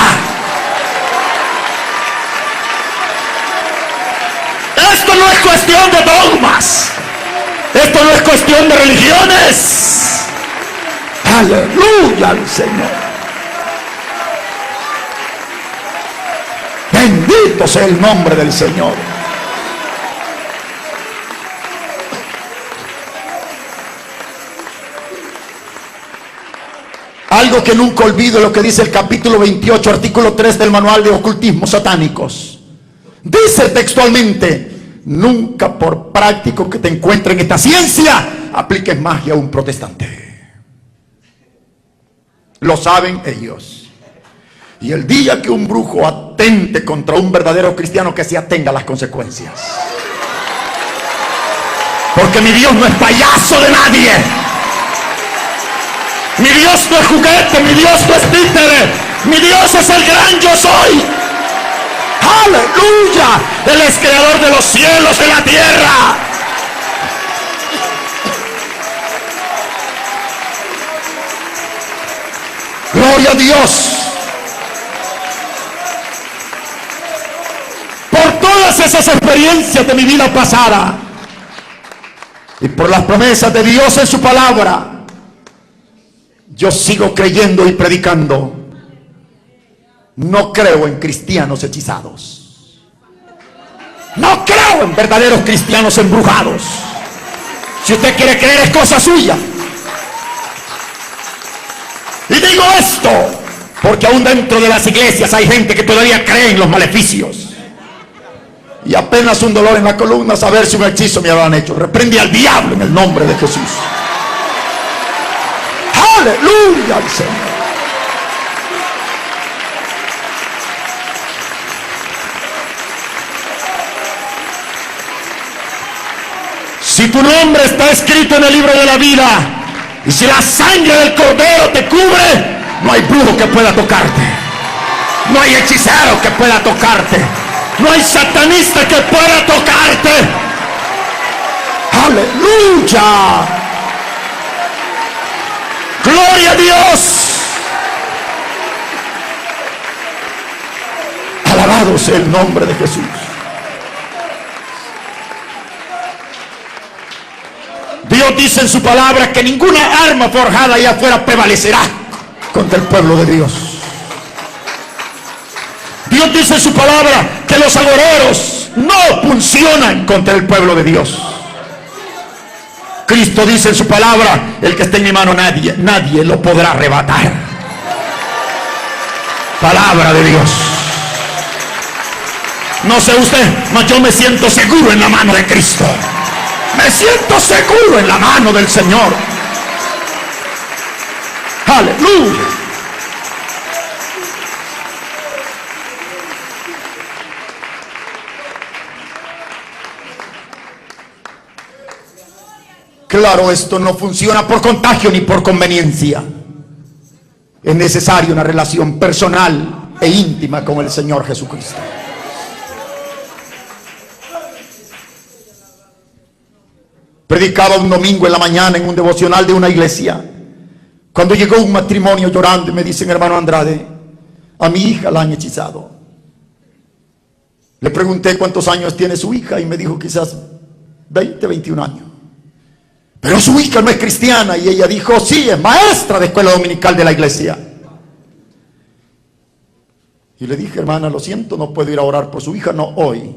Esto no es cuestión de dogmas. Esto no es cuestión de religiones. Aleluya al Señor. Bendito sea el nombre del Señor. Algo que nunca olvido es lo que dice el capítulo 28, artículo 3 del manual de ocultismos satánicos. Dice textualmente: nunca, por práctico que te encuentre en esta ciencia, apliques magia a un protestante. Lo saben ellos. Y el día que un brujo atente contra un verdadero cristiano, que se atenga a las consecuencias. Porque mi Dios no es payaso de nadie. Mi Dios no es juguete, mi Dios no es títere. Mi Dios es el gran yo soy. ¡Aleluya! Él es creador de los cielos, de la tierra. ¡Gloria a Dios! Por todas esas experiencias de mi vida pasada y por las promesas de Dios en su palabra, yo sigo creyendo y predicando. No creo en cristianos hechizados. No creo en verdaderos cristianos embrujados. Si usted quiere creer, es cosa suya. Y digo esto porque aún dentro de las iglesias hay gente que todavía cree en los maleficios. Y apenas un dolor en la columna, saber si un hechizo me habrán hecho. Reprende al diablo en el nombre de Jesús. ¡Aleluya al Señor! Si tu nombre está escrito en el libro de la vida, y si la sangre del Cordero te cubre, no hay brujo que pueda tocarte. No hay hechicero que pueda tocarte. No hay satanista que pueda tocarte. ¡Aleluya! ¡Gloria a Dios! Alabado sea el nombre de Jesús. Dios dice en su palabra que ninguna arma forjada allá afuera prevalecerá contra el pueblo de Dios. Dios dice en su palabra que los agoreros no funcionan contra el pueblo de Dios. Cristo dice en su palabra: el que esté en mi mano, nadie lo podrá arrebatar. Palabra de Dios. No sé usted, mas yo me siento seguro en la mano de Cristo. Me siento seguro en la mano del Señor. Aleluya. Claro, esto no funciona por contagio ni por conveniencia. Es necesaria una relación personal e íntima con el Señor Jesucristo. Predicaba un domingo en la mañana en un devocional de una iglesia, cuando llegó un matrimonio llorando y me dicen: hermano Andrade, a mi hija la han hechizado. Le pregunté cuántos años tiene su hija y me dijo quizás 20, 21 años. Pero su hija no es cristiana. Y ella dijo: sí, es maestra de escuela dominical de la iglesia. Y le dije: hermana, lo siento, no puedo ir a orar por su hija, no hoy,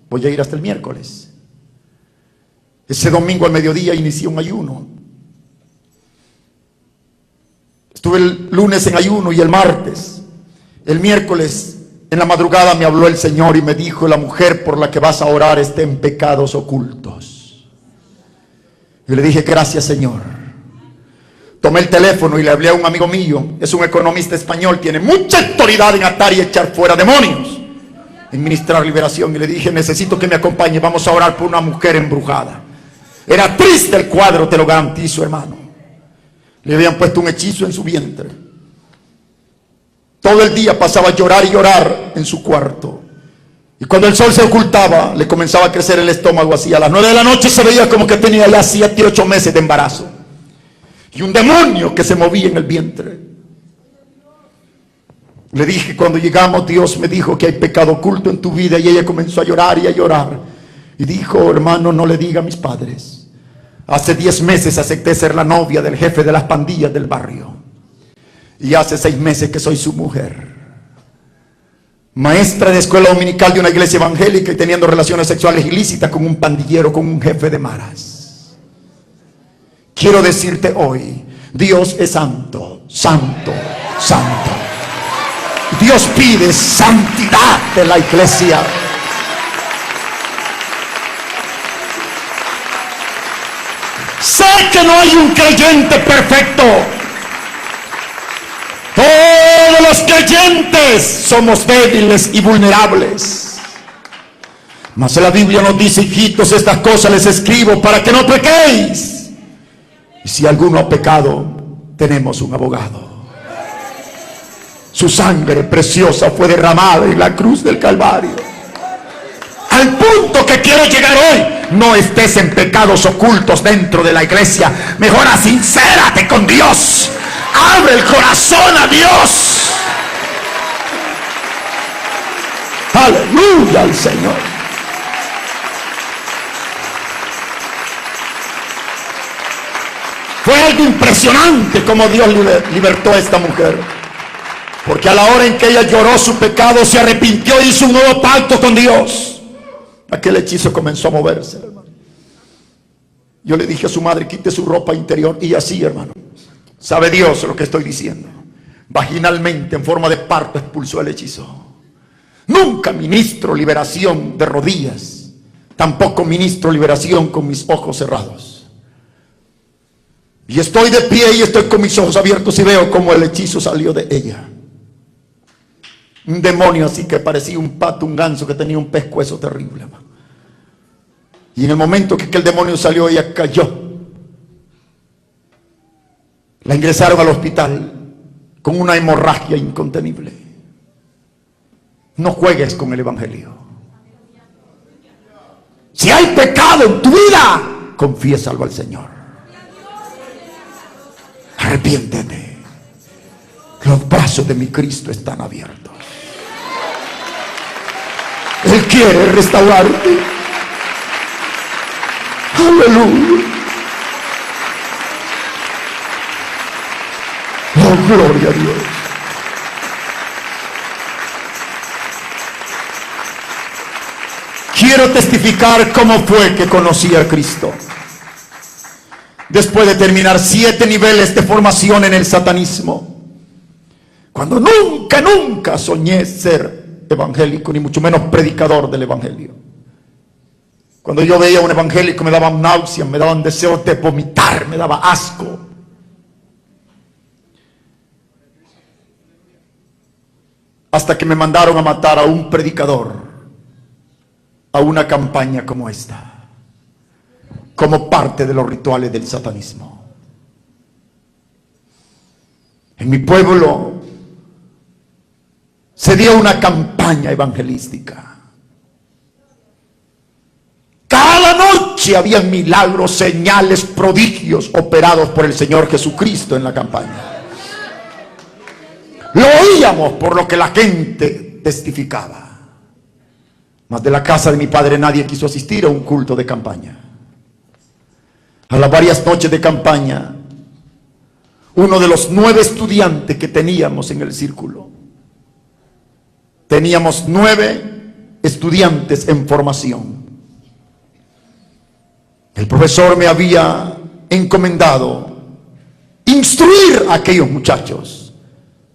voy a ir hasta el miércoles. Ese domingo al mediodía inicié un ayuno. Estuve el lunes en ayuno y el martes. El miércoles en la madrugada me habló el Señor y me dijo: la mujer por la que vas a orar está en pecados ocultos. Y le dije: gracias, Señor. Tomé el teléfono y le hablé a un amigo mío, es un economista español, tiene mucha autoridad en atar y echar fuera demonios, en ministrar liberación. Y le dije: necesito que me acompañe, vamos a orar por una mujer embrujada. Era triste el cuadro, te lo garantizo, hermano. Le habían puesto un hechizo en su vientre. Todo el día pasaba a llorar y llorar en su cuarto. Y cuando el sol se ocultaba, le comenzaba a crecer el estómago así. A las 9 de la noche se veía como que tenía ya 7, 8 meses de embarazo. Y un demonio que se movía en el vientre. Le dije: cuando llegamos, Dios me dijo que hay pecado oculto en tu vida. Y ella comenzó a llorar y a llorar. Y dijo: hermano, no le diga a mis padres. Hace 10 meses acepté ser la novia del jefe de las pandillas del barrio. Y hace 6 meses que soy su mujer. Maestra de escuela dominical de una iglesia evangélica y teniendo relaciones sexuales ilícitas con un pandillero, con un jefe de maras. Quiero decirte hoy: Dios es santo, santo, santo. Dios pide santidad de la iglesia. Sé que no hay un creyente perfecto. Todos los creyentes somos débiles y vulnerables. Mas la Biblia nos dice: hijitos, estas cosas les escribo para que no pequéis. Y si alguno ha pecado, tenemos un abogado. Su sangre preciosa fue derramada en la cruz del Calvario. Al punto que quiero llegar hoy: no estés en pecados ocultos dentro de la iglesia. Mejor sincérate con Dios. Abre el corazón a Dios. Aleluya al Señor. Fue algo impresionante como Dios libertó a esta mujer. Porque a la hora en que ella lloró su pecado, se arrepintió y hizo un nuevo pacto con Dios. Aquel hechizo comenzó a moverse, hermano. Yo le dije a su madre: quite su ropa interior. Y así, hermano, sabe Dios lo que estoy diciendo, vaginalmente, en forma de parto, expulsó el hechizo. Nunca ministro liberación de rodillas, tampoco ministro liberación con mis ojos cerrados. Y estoy de pie y estoy con mis ojos abiertos y veo como el hechizo salió de ella. Un demonio así que parecía un pato, un ganso que tenía un pescuezo terrible, hermano. Y en el momento que el demonio salió, ella cayó. La ingresaron al hospital con una hemorragia incontenible. No juegues con el evangelio. Si hay pecado en tu vida, confiésalo al Señor. Arrepiéntete. Los brazos de mi Cristo están abiertos. Él quiere restaurarte. Aleluya. Oh, gloria a Dios. Quiero testificar cómo fue que conocí a Cristo. Después de terminar 7 niveles de formación en el satanismo, cuando nunca soñé ser evangélico, ni mucho menos predicador del evangelio. Cuando yo veía a un evangélico me daban náuseas, me daban deseos de vomitar, me daba asco. Hasta que me mandaron a matar a un predicador, a una campaña como esta, como parte de los rituales del satanismo. En mi pueblo se dio una campaña evangelística. Cada noche había milagros, señales, prodigios operados por el Señor Jesucristo en la campaña. Lo oíamos por lo que la gente testificaba. Mas de la casa de mi padre nadie quiso asistir a un culto de campaña. A las varias noches de campaña, uno de los 9 estudiantes que teníamos en el círculo, teníamos 9 estudiantes en formación. El profesor me había encomendado instruir a aquellos muchachos,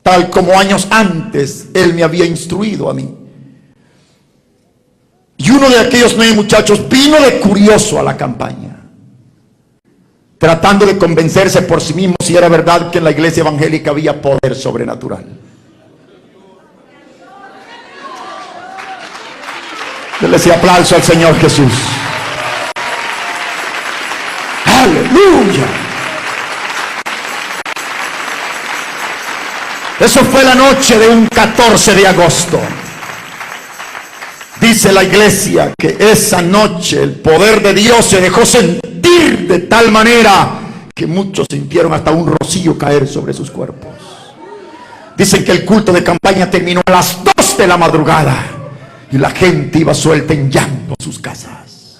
tal como años antes él me había instruido a mí. Y uno de aquellos 9 muchachos vino de curioso a la campaña, tratando de convencerse por sí mismo si era verdad que en la iglesia evangélica había poder sobrenatural. Denle ese aplauso al Señor Jesús. Aleluya. Eso fue la noche de un 14 de agosto. Dice la iglesia que esa noche el poder de Dios se dejó sentir de tal manera que muchos sintieron hasta un rocío caer sobre sus cuerpos. Dicen que el culto de campaña terminó a las 2 de la madrugada y la gente iba suelta en llanto a sus casas.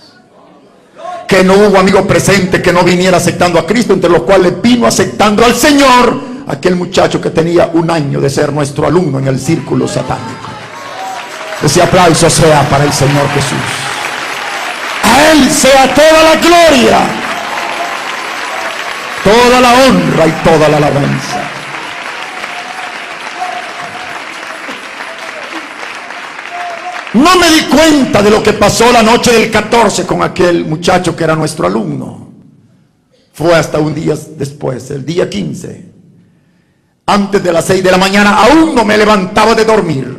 Que no hubo amigo presente que no viniera aceptando a Cristo, entre los cuales vino aceptando al Señor aquel muchacho que tenía 1 año de ser nuestro alumno en el círculo satánico. Ese aplauso sea para el Señor Jesús. A Él sea toda la gloria, toda la honra y toda la alabanza. No me di cuenta de lo que pasó la noche del 14 con aquel muchacho que era nuestro alumno. Fue hasta un día después, el día 15. Antes de las 6 de la mañana, aún no me levantaba de dormir,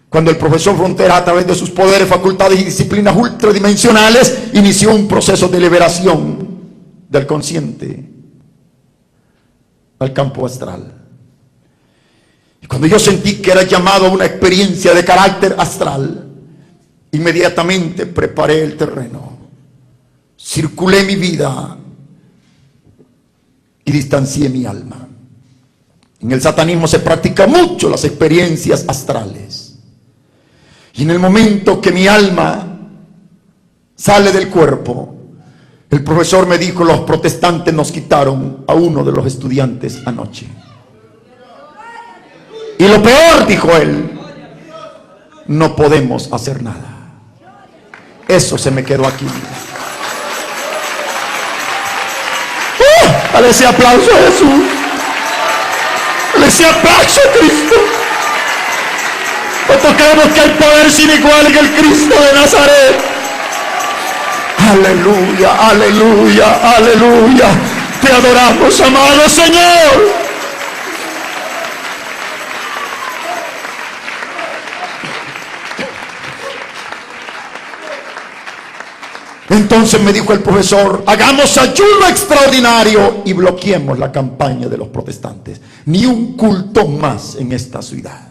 cuando el profesor Frontera, a través de sus poderes, facultades y disciplinas ultradimensionales, inició un proceso de liberación del consciente al campo astral. Y cuando yo sentí que era llamado a una experiencia de carácter astral, inmediatamente preparé el terreno, circulé mi vida y distancié mi alma. En el satanismo se practica mucho las experiencias astrales. Y en el momento que mi alma sale del cuerpo, el profesor me dijo: los protestantes nos quitaron a uno de los estudiantes anoche. Y lo peor, dijo él, no podemos hacer nada. Eso se me quedó aquí. Dale ese aplauso a Jesús. Dale ese aplauso a Cristo. Nosotros creemos que hay poder sin igual en el Cristo de Nazaret. Aleluya, aleluya, aleluya. Te adoramos, amado Señor. Entonces me dijo el profesor: hagamos ayuno extraordinario y bloqueemos la campaña de los protestantes. Ni un culto más en esta ciudad.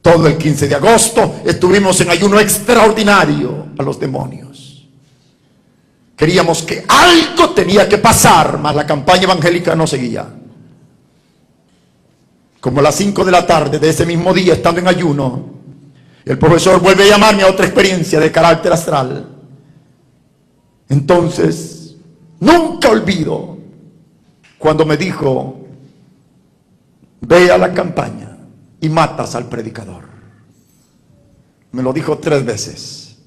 Todo el 15 de agosto estuvimos en ayuno extraordinario a los demonios. Queríamos que algo tenía que pasar, mas la campaña evangélica no seguía. Como a las 5 de la tarde de ese mismo día, estando en ayuno, el profesor vuelve a llamarme a otra experiencia de carácter astral. Entonces, nunca olvido cuando me dijo: ve a la campaña y matas al predicador. Me lo dijo 3 veces.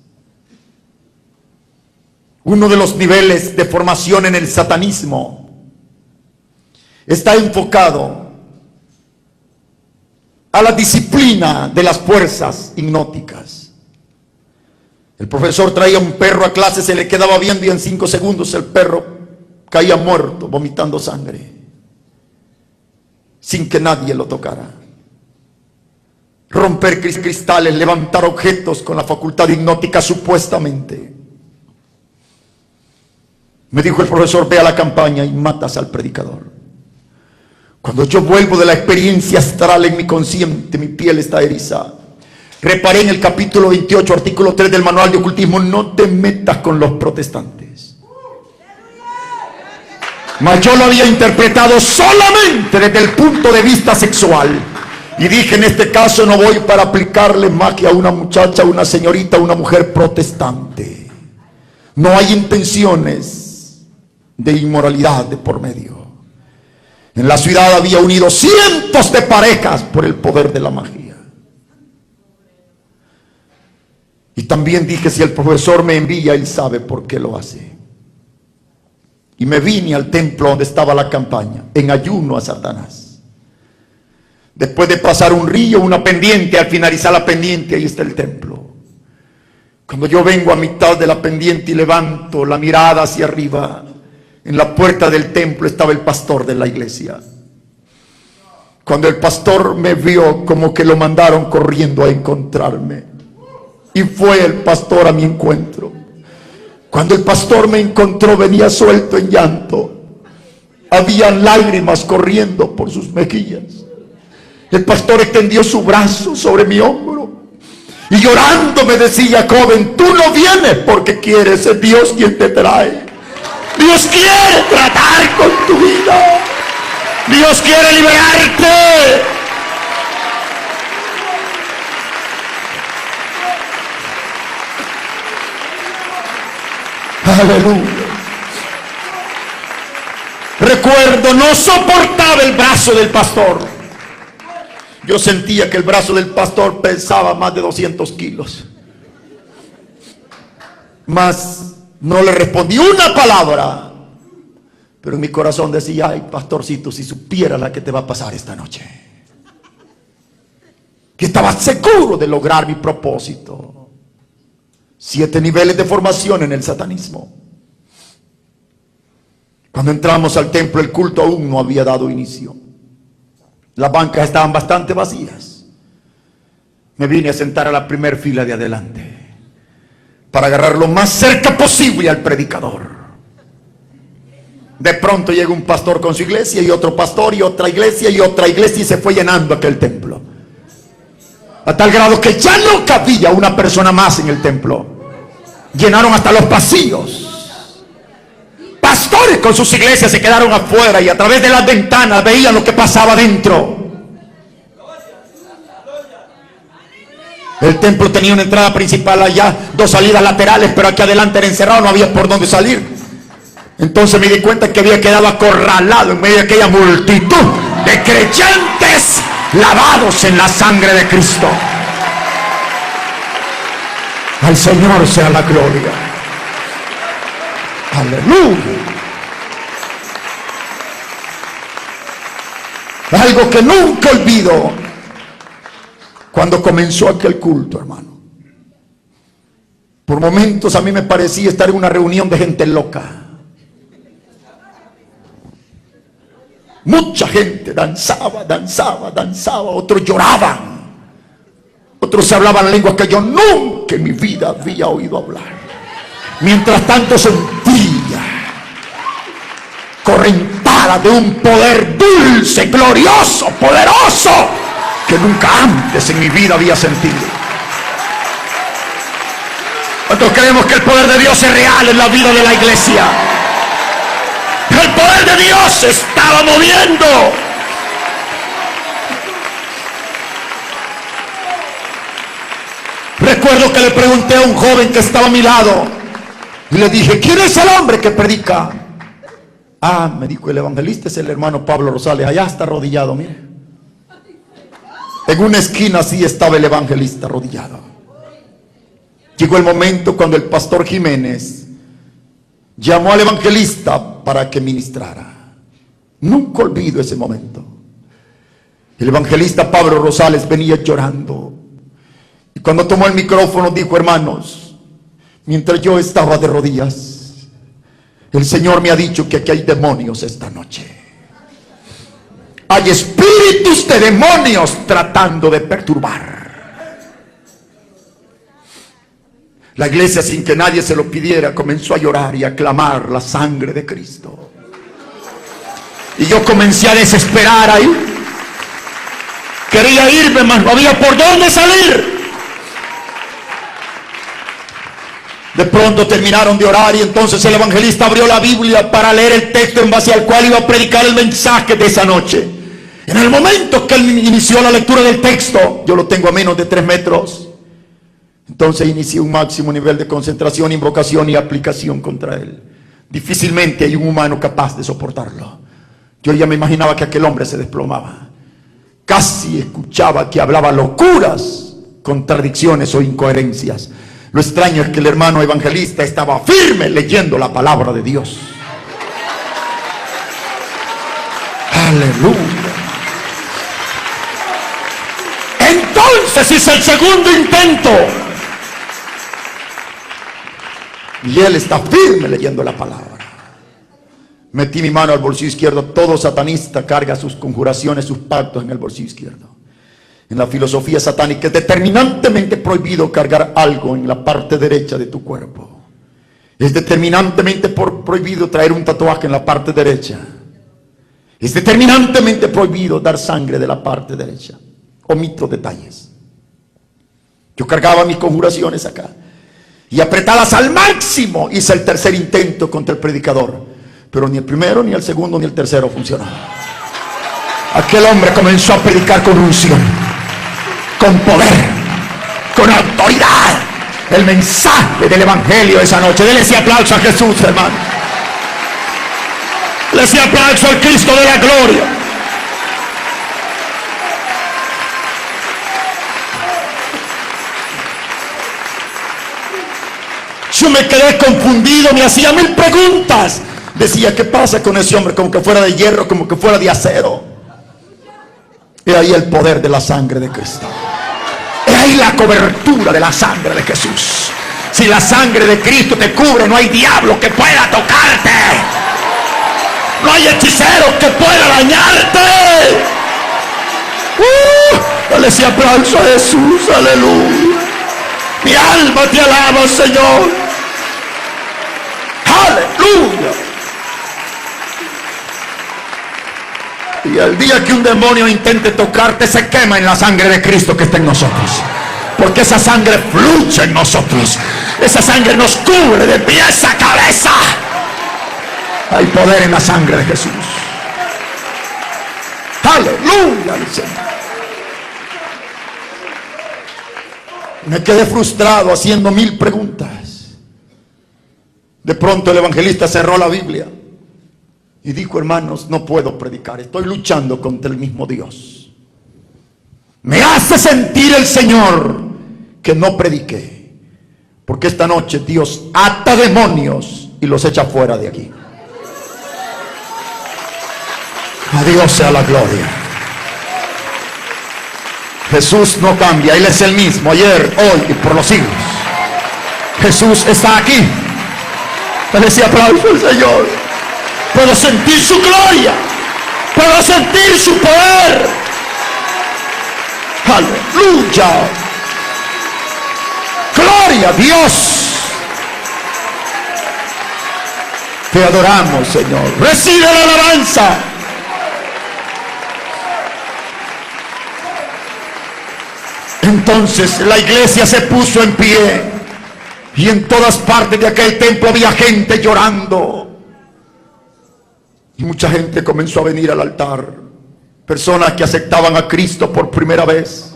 Uno de los niveles de formación en el satanismo está enfocado a la disciplina de las fuerzas hipnóticas. El profesor traía un perro a clase, se le quedaba viendo y en 5 segundos el perro caía muerto, vomitando sangre, sin que nadie lo tocara. Romper cristales, levantar objetos con la facultad hipnótica supuestamente. Me dijo el profesor: ve a la campaña y matas al predicador. Cuando yo vuelvo de la experiencia astral en mi consciente, mi piel está erizada. Reparé en el capítulo 28, artículo 3 del manual de ocultismo: no te metas con los protestantes. Mas yo lo había interpretado solamente desde el punto de vista sexual. Y dije: en este caso no voy para aplicarle magia a una muchacha, a una señorita, a una mujer protestante. No hay intenciones de inmoralidad de por medio. En la ciudad había unido cientos de parejas por el poder de la magia. Y también dije: si el profesor me envía, él sabe por qué lo hace. y me vine al templo donde estaba la campaña, en ayuno a Satanás. Después de pasar un río, una pendiente, al finalizar la pendiente, ahí está el templo. Cuando yo vengo a mitad de la pendiente y levanto la mirada hacia arriba, en la puerta del templo estaba el pastor de la iglesia. Cuando el pastor me vio, como que lo mandaron corriendo a encontrarme, y fue el pastor a mi encuentro. Cuando el pastor me encontró, venía suelto en llanto, había lágrimas corriendo por sus mejillas. El pastor extendió su brazo sobre mi hombro y llorando me decía: joven, tú no vienes porque quieres, es Dios quien te trae. Dios quiere tratar con tu vida, Dios quiere liberarte. Aleluya. Recuerdo, no soportaba el brazo del pastor. Yo sentía que el brazo del pastor pesaba más de 200 kilos. Mas no le respondí una palabra. Pero en mi corazón decía: ay, pastorcito, si supiera la que te va a pasar esta noche. Que estaba seguro de lograr mi propósito. 7 niveles de formación en el satanismo. Cuando entramos al templo, el culto aún no había dado inicio. Las bancas estaban bastante vacías. Me vine a sentar a la primera fila de adelante para agarrar lo más cerca posible al predicador. De pronto llega un pastor con su iglesia, y otro pastor, y otra iglesia, y se fue llenando aquel templo. A tal grado que ya no cabía una persona más en el templo. Llenaron hasta los pasillos. Pastores con sus iglesias se quedaron afuera y a través de las ventanas veían lo que pasaba dentro. El templo tenía una entrada principal allá, 2 salidas laterales, pero aquí adelante era encerrado, no había por dónde salir. Entonces me di cuenta que había quedado acorralado en medio de aquella multitud de creyentes lavados en la sangre de Cristo. Al Señor sea la gloria. Aleluya. Algo que nunca olvido, cuando comenzó aquel culto, hermano. Por momentos a mí me parecía estar en una reunión de gente loca. Mucha gente danzaba, otros lloraban, otros se hablaban lenguas que yo nunca en mi vida había oído hablar. Mientras tanto sentía correntada de un poder dulce, glorioso, poderoso, que nunca antes en mi vida había sentido. Nosotros creemos que el poder de Dios es real en la vida de la iglesia. El poder de Dios se estaba moviendo. Recuerdo que le pregunté a un joven que estaba a mi lado y le dije: ¿quién es el hombre que predica? Ah, me dijo: el evangelista es el hermano Pablo Rosales, allá está arrodillado, mire. En una esquina así estaba el evangelista arrodillado. Llegó el momento cuando el pastor Jiménez llamó al evangelista para que ministrara. Nunca olvido ese momento. El evangelista Pablo Rosales venía llorando, y cuando tomó el micrófono dijo: hermanos, mientras yo estaba de rodillas, el Señor me ha dicho que aquí hay demonios esta noche. Hay espíritus de demonios tratando de perturbar. La iglesia, sin que nadie se lo pidiera, comenzó a llorar y a clamar la sangre de Cristo. Y yo comencé a desesperar ahí. Quería irme, mas no había por dónde salir. De pronto terminaron de orar y entonces el evangelista abrió la Biblia para leer el texto en base al cual iba a predicar el mensaje de esa noche. En el momento que él inició la lectura del texto, yo lo tengo a menos de 3 metros. Entonces inicié un máximo nivel de concentración, invocación y aplicación contra él. Difícilmente hay un humano capaz de soportarlo. Yo ya me imaginaba que aquel hombre se desplomaba. Casi escuchaba que hablaba locuras, contradicciones o incoherencias. Lo extraño es que el hermano evangelista estaba firme leyendo la palabra de Dios. Aleluya. Entonces hice el segundo intento. Y él está firme leyendo la palabra. Metí mi mano al bolsillo izquierdo. Todo satanista carga sus conjuraciones, sus pactos en el bolsillo izquierdo. En la filosofía satánica es determinantemente prohibido cargar algo en la parte derecha de tu cuerpo. Es determinantemente prohibido traer un tatuaje en la parte derecha. Es determinantemente prohibido dar sangre de la parte derecha. Omito detalles. Yo cargaba mis conjuraciones acá y apretadas al máximo hice el tercer intento contra el predicador, pero ni el primero, ni el segundo, ni el tercero funcionó. Aquel hombre comenzó a predicar con unción, con poder, con autoridad, el mensaje del evangelio esa noche. Dele ese aplauso a Jesús, hermano. Dele ese aplauso al Cristo de la gloria. Yo me quedé confundido, me hacía 1000 preguntas. Decía, ¿qué pasa con ese hombre? Como que fuera de hierro, como que fuera de acero. Y ahí el poder de la sangre de Cristo. Y ahí la cobertura de la sangre de Jesús. Si la sangre de Cristo te cubre, no hay diablo que pueda tocarte. No hay hechicero que pueda dañarte. Dale ese aplauso a Jesús, aleluya. Mi alma te alaba, Señor. Aleluya. Y el día que un demonio intente tocarte, se quema en la sangre de Cristo que está en nosotros. Porque esa sangre fluye en nosotros. Esa sangre nos cubre de pies a cabeza. Hay poder en la sangre de Jesús. Aleluya al Señor. Me quedé frustrado haciendo 1000 preguntas. De pronto el evangelista cerró la Biblia y dijo, hermanos, no puedo predicar, estoy luchando contra el mismo Dios. Me hace sentir el Señor que no prediqué, porque esta noche Dios ata demonios y los echa fuera de aquí. A Dios sea la gloria. Jesús no cambia, Él es el mismo ayer, hoy y por los siglos. Jesús está aquí. Dale ese aplauso al Señor. Puedo sentir su gloria, puedo sentir su poder. Aleluya. Gloria a Dios. Te adoramos, Señor. Recibe la alabanza. Entonces la iglesia se puso en pie y en todas partes de aquel templo había gente llorando. Y mucha gente comenzó a venir al altar. Personas que aceptaban a Cristo por primera vez.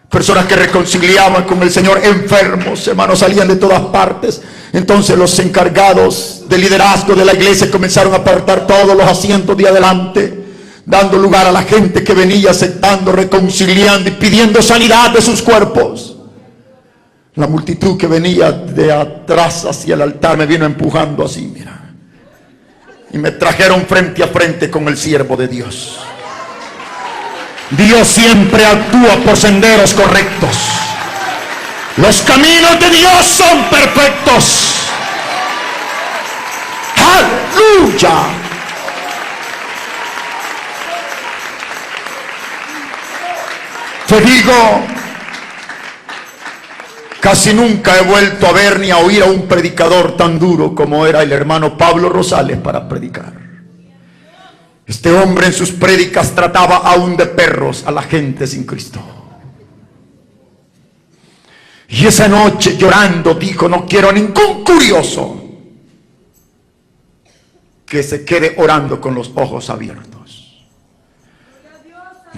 Personas que reconciliaban con el Señor. Enfermos, hermanos, salían de todas partes. Entonces los encargados de liderazgo de la iglesia comenzaron a apartar todos los asientos de adelante, dando lugar a la gente que venía aceptando, reconciliando y pidiendo sanidad de sus cuerpos. La multitud que venía de atrás hacia el altar me vino empujando así, mira. Y me trajeron frente a frente con el siervo de Dios. Dios siempre actúa por senderos correctos. Los caminos de Dios son perfectos. ¡Aleluya! Te digo, casi nunca he vuelto a ver ni a oír a un predicador tan duro como era el hermano Pablo Rosales para predicar. Este hombre en sus prédicas trataba aún de perros a la gente sin Cristo. Y esa noche llorando dijo, no quiero a ningún curioso que se quede orando con los ojos abiertos.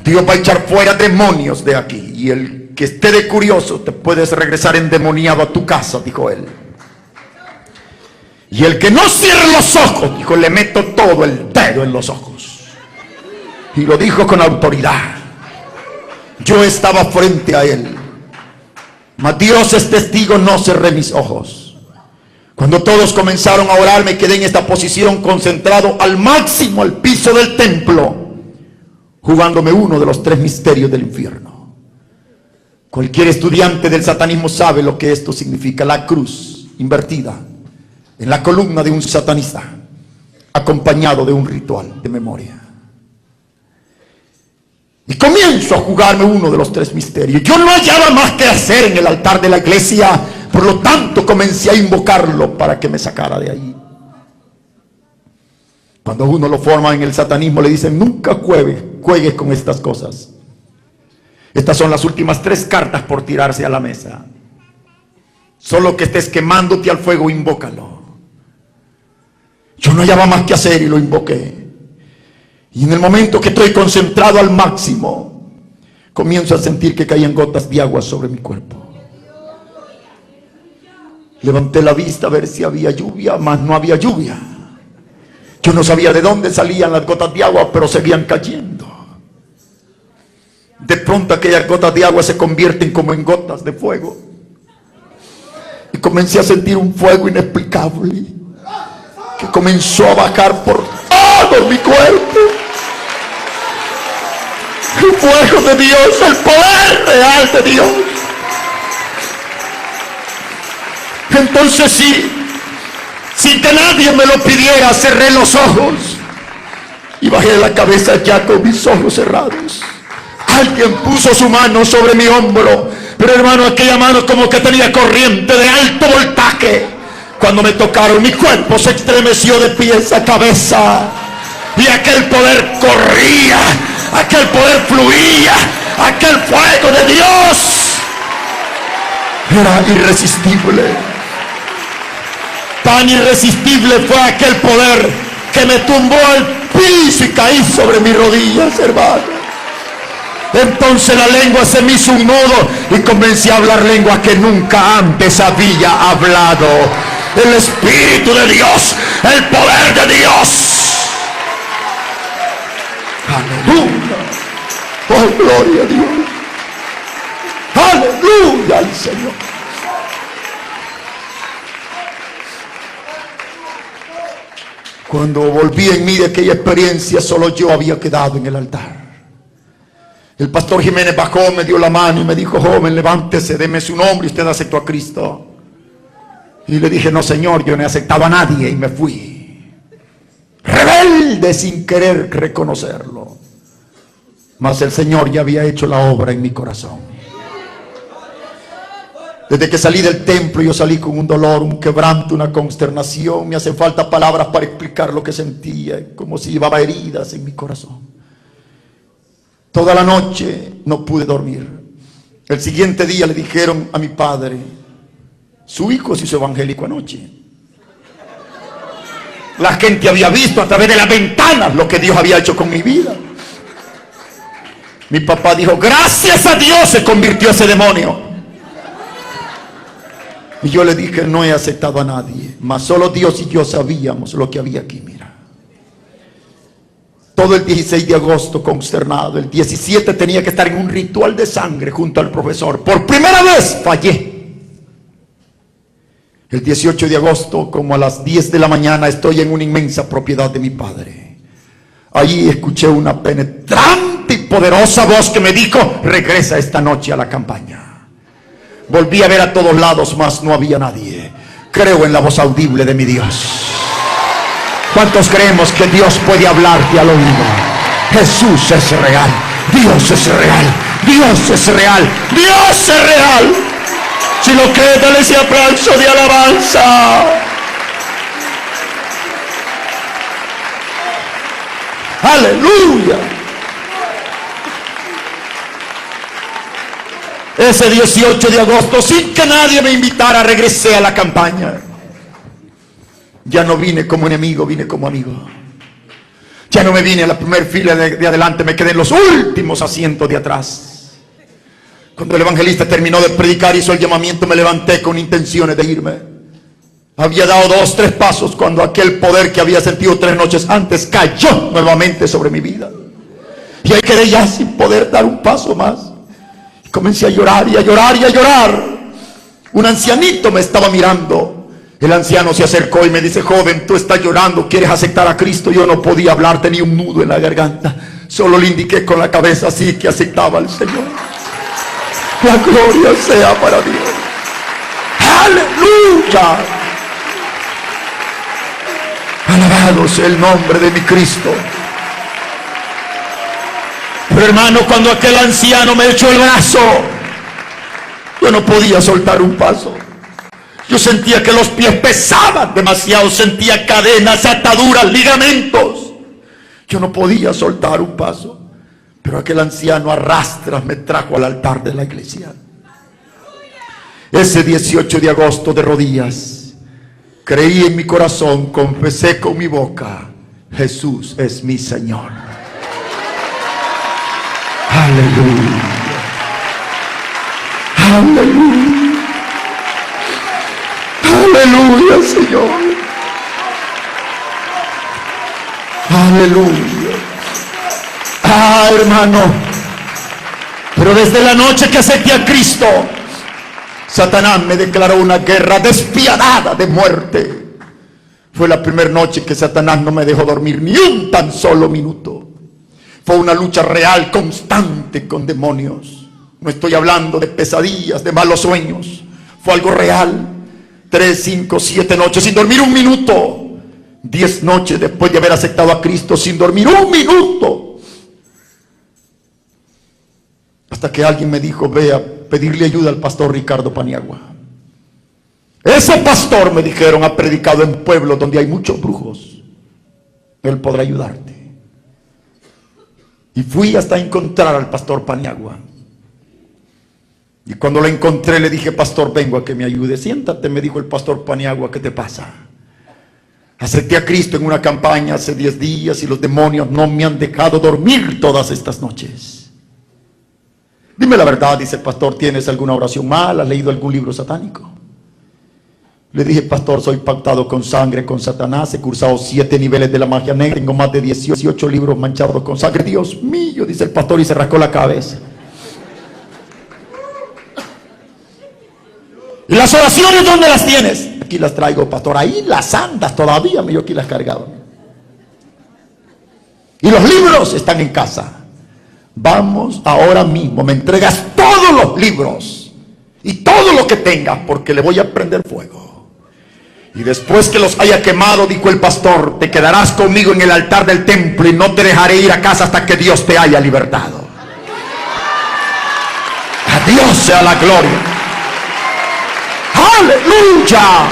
Dios va a echar fuera demonios de aquí, y el que esté de curioso te puedes regresar endemoniado a tu casa, dijo él. Y el que no cierre los ojos, dijo, le meto todo el dedo en los ojos. Y lo dijo con autoridad. Yo estaba frente a él, mas Dios es testigo, no cerré mis ojos. Cuando todos comenzaron a orar, me quedé en esta posición, concentrado al máximo al piso del templo. jugándome uno de los 3 misterios del infierno. Cualquier estudiante del satanismo sabe lo que esto significa: la cruz invertida en la columna de un satanista, acompañado de un ritual de memoria. Y comienzo a jugarme uno de los 3 misterios. Yo no hallaba más que hacer en el altar de la iglesia, por lo tanto comencé a invocarlo para que me sacara de ahí. Cuando uno lo forma en el satanismo, le dicen: nunca juegues con estas cosas. Estas son las últimas 3 cartas por tirarse a la mesa. Solo que estés quemándote al fuego, invócalo. Yo no hallaba más que hacer y lo invoqué. Y en el momento que estoy concentrado al máximo, comienzo a sentir que caían gotas de agua sobre mi cuerpo. Levanté la vista a ver si había lluvia, mas no había lluvia. Yo no sabía de dónde salían las gotas de agua, pero seguían cayendo. De pronto aquellas gotas de agua se convierten como en gotas de fuego. Y comencé a sentir un fuego inexplicable que comenzó a bajar por todo mi cuerpo. El fuego de Dios, el poder real de Dios. Entonces sí, sin que nadie me lo pidiera, cerré los ojos y bajé la cabeza ya con mis ojos cerrados. Alguien puso su mano sobre mi hombro, pero hermano, aquella mano como que tenía corriente de alto voltaje. Cuando me tocaron, mi cuerpo se estremeció de pies a cabeza, y aquel poder corría, aquel poder fluía, aquel fuego de Dios era irresistible. Tan irresistible fue aquel poder que me tumbó al piso y caí sobre mis rodillas, hermano. Entonces la lengua se me hizo un nudo y comencé a hablar lengua que nunca antes había hablado. El Espíritu de Dios, el poder de Dios. Aleluya. Oh, gloria a Dios. Aleluya al Señor. Cuando volví en mí de aquella experiencia, solo yo había quedado en el altar. El pastor Jiménez bajó, me dio la mano y me dijo: joven, levántese, deme su nombre, usted aceptó a Cristo. Y le dije: no, señor, yo no he aceptado a nadie. Y me fui rebelde sin querer reconocerlo. Mas el Señor ya había hecho la obra en mi corazón. Desde que salí del templo, yo salí con un dolor, un quebranto, una consternación. Me hacen falta palabras para explicar lo que sentía, como si llevaba heridas en mi corazón. Toda la noche no pude dormir. El siguiente día le dijeron a mi padre: su hijo se hizo evangélico anoche. La gente había visto a través de las ventanas lo que Dios había hecho con mi vida. Mi papá dijo: gracias a Dios se convirtió ese demonio. Y yo le dije: no he aceptado a nadie, mas solo Dios y yo sabíamos lo que había aquí. Mira, todo el 16 de agosto consternado. El 17 tenía que estar en un ritual de sangre junto al profesor. Por primera vez fallé. El 18 de agosto, como a las 10 de la mañana, estoy en una inmensa propiedad de mi padre. Allí escuché una penetrante y poderosa voz que me dijo: regresa esta noche a la campaña. Volví a ver a todos lados, mas no había nadie. Creo en la voz audible de mi Dios. ¿Cuántos creemos que Dios puede hablarte al oído? Jesús es real, Dios es real, Dios es real, Dios es real. Si lo crees, dale ese aplauso de alabanza. Aleluya. Ese 18 de agosto, sin que nadie me invitara, regresé a la campaña. Ya no vine como enemigo, vine como amigo. Ya no me vine a la primera fila de adelante, me quedé en los últimos asientos de atrás. Cuando el evangelista terminó de predicar, hizo el llamamiento, me levanté con intenciones de irme. Había dado 2, 3 pasos cuando aquel poder que había sentido 3 noches antes cayó nuevamente sobre mi vida. Y ahí quedé ya sin poder dar un paso más. Comencé a llorar y a llorar y a llorar. Un ancianito me estaba mirando. El anciano se acercó y me dice: joven, tú estás llorando, ¿quieres aceptar a Cristo? Yo no podía hablar, tenía un nudo en la garganta. Solo le indiqué con la cabeza así que aceptaba al Señor. La gloria sea para Dios. ¡Aleluya! Alabado sea el nombre de mi Cristo. Pero hermano, cuando aquel anciano me echó el brazo, yo no podía soltar un paso. Yo sentía que los pies pesaban demasiado, sentía cadenas, ataduras, ligamentos. Yo no podía soltar un paso. Pero aquel anciano a rastras me trajo al altar de la iglesia. Ese 18 de agosto, de rodillas, creí en mi corazón, confesé con mi boca: Jesús es mi Señor. Aleluya. Aleluya. Aleluya, Señor. Aleluya. Ah, hermano, pero desde la noche que acepté a Cristo, Satanás me declaró una guerra despiadada de muerte. Fue la primera noche que Satanás no me dejó dormir ni un tan solo minuto. Fue una lucha real, constante con demonios. No estoy hablando de pesadillas, de malos sueños. Fue algo real. 3, 5, 7 noches sin dormir un minuto. 10 noches después de haber aceptado a Cristo sin dormir un minuto. Hasta que alguien me dijo: ve a pedirle ayuda al pastor Ricardo Paniagua. Ese pastor, me dijeron, ha predicado en pueblos donde hay muchos brujos. Él podrá ayudarte. Y fui hasta encontrar al pastor Paniagua. Y cuando lo encontré le dije: pastor, vengo a que me ayude. Siéntate, me dijo el pastor Paniagua, ¿qué te pasa? Acepté a Cristo en una campaña hace 10 días y los demonios no me han dejado dormir todas estas noches. Dime la verdad, dice el pastor, ¿tienes alguna oración mal? ¿Has leído algún libro satánico? Le dije: pastor, soy pactado con sangre, con Satanás, he cursado 7 niveles de la magia negra, tengo más de 18 libros manchados con sangre. Dios mío, dice el pastor, y se rascó la cabeza. ¿Y las oraciones dónde las tienes? Aquí las traigo, pastor. Ahí las andas todavía, yo aquí las cargaba. Y los libros están en casa. Vamos ahora mismo, me entregas todos los libros y todo lo que tengas, porque le voy a prender fuego. Y después que los haya quemado, dijo el pastor, te quedarás conmigo en el altar del templo y no te dejaré ir a casa hasta que Dios te haya libertado. A Dios sea la gloria. ¡Aleluya!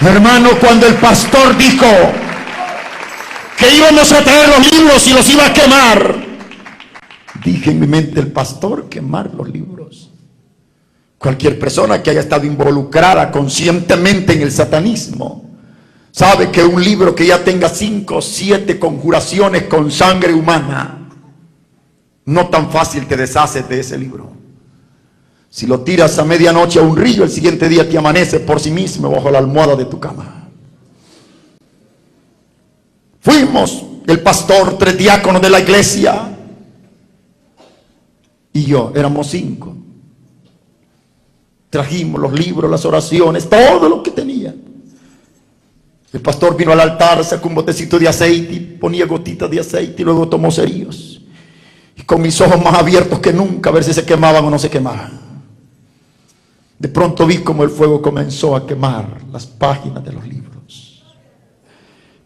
Hermano, cuando el pastor dijo que íbamos a traer los libros y los iba a quemar, dije en mi mente: el pastor quemar los libros. Cualquier persona que haya estado involucrada conscientemente en el satanismo sabe que un libro que ya tenga 5 o 7 conjuraciones con sangre humana, no tan fácil te deshaces de ese libro. Si lo tiras a medianoche a un río, el siguiente día te amanece por sí mismo bajo la almohada de tu cama. Fuimos el pastor, 3 diáconos de la iglesia y yo, éramos 5. Trajimos los libros, las oraciones, todo lo que tenía. El pastor vino al altar, sacó un botecito de aceite y ponía gotitas de aceite y luego tomó cerillos. Y con mis ojos más abiertos que nunca, a ver si se quemaban o no se quemaban. De pronto vi como el fuego comenzó a quemar las páginas de los libros.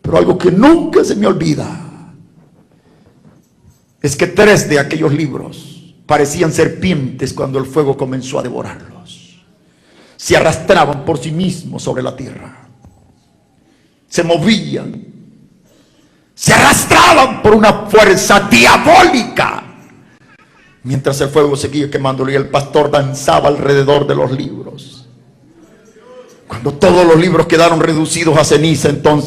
Pero algo que nunca se me olvida es que 3 de aquellos libros parecían serpientes cuando el fuego comenzó a devorarlos. Se arrastraban por sí mismos sobre la tierra. Se movían. Se arrastraban por una fuerza diabólica. Mientras el fuego seguía quemándolo y el pastor danzaba alrededor de los libros. Cuando todos los libros quedaron reducidos a ceniza, entonces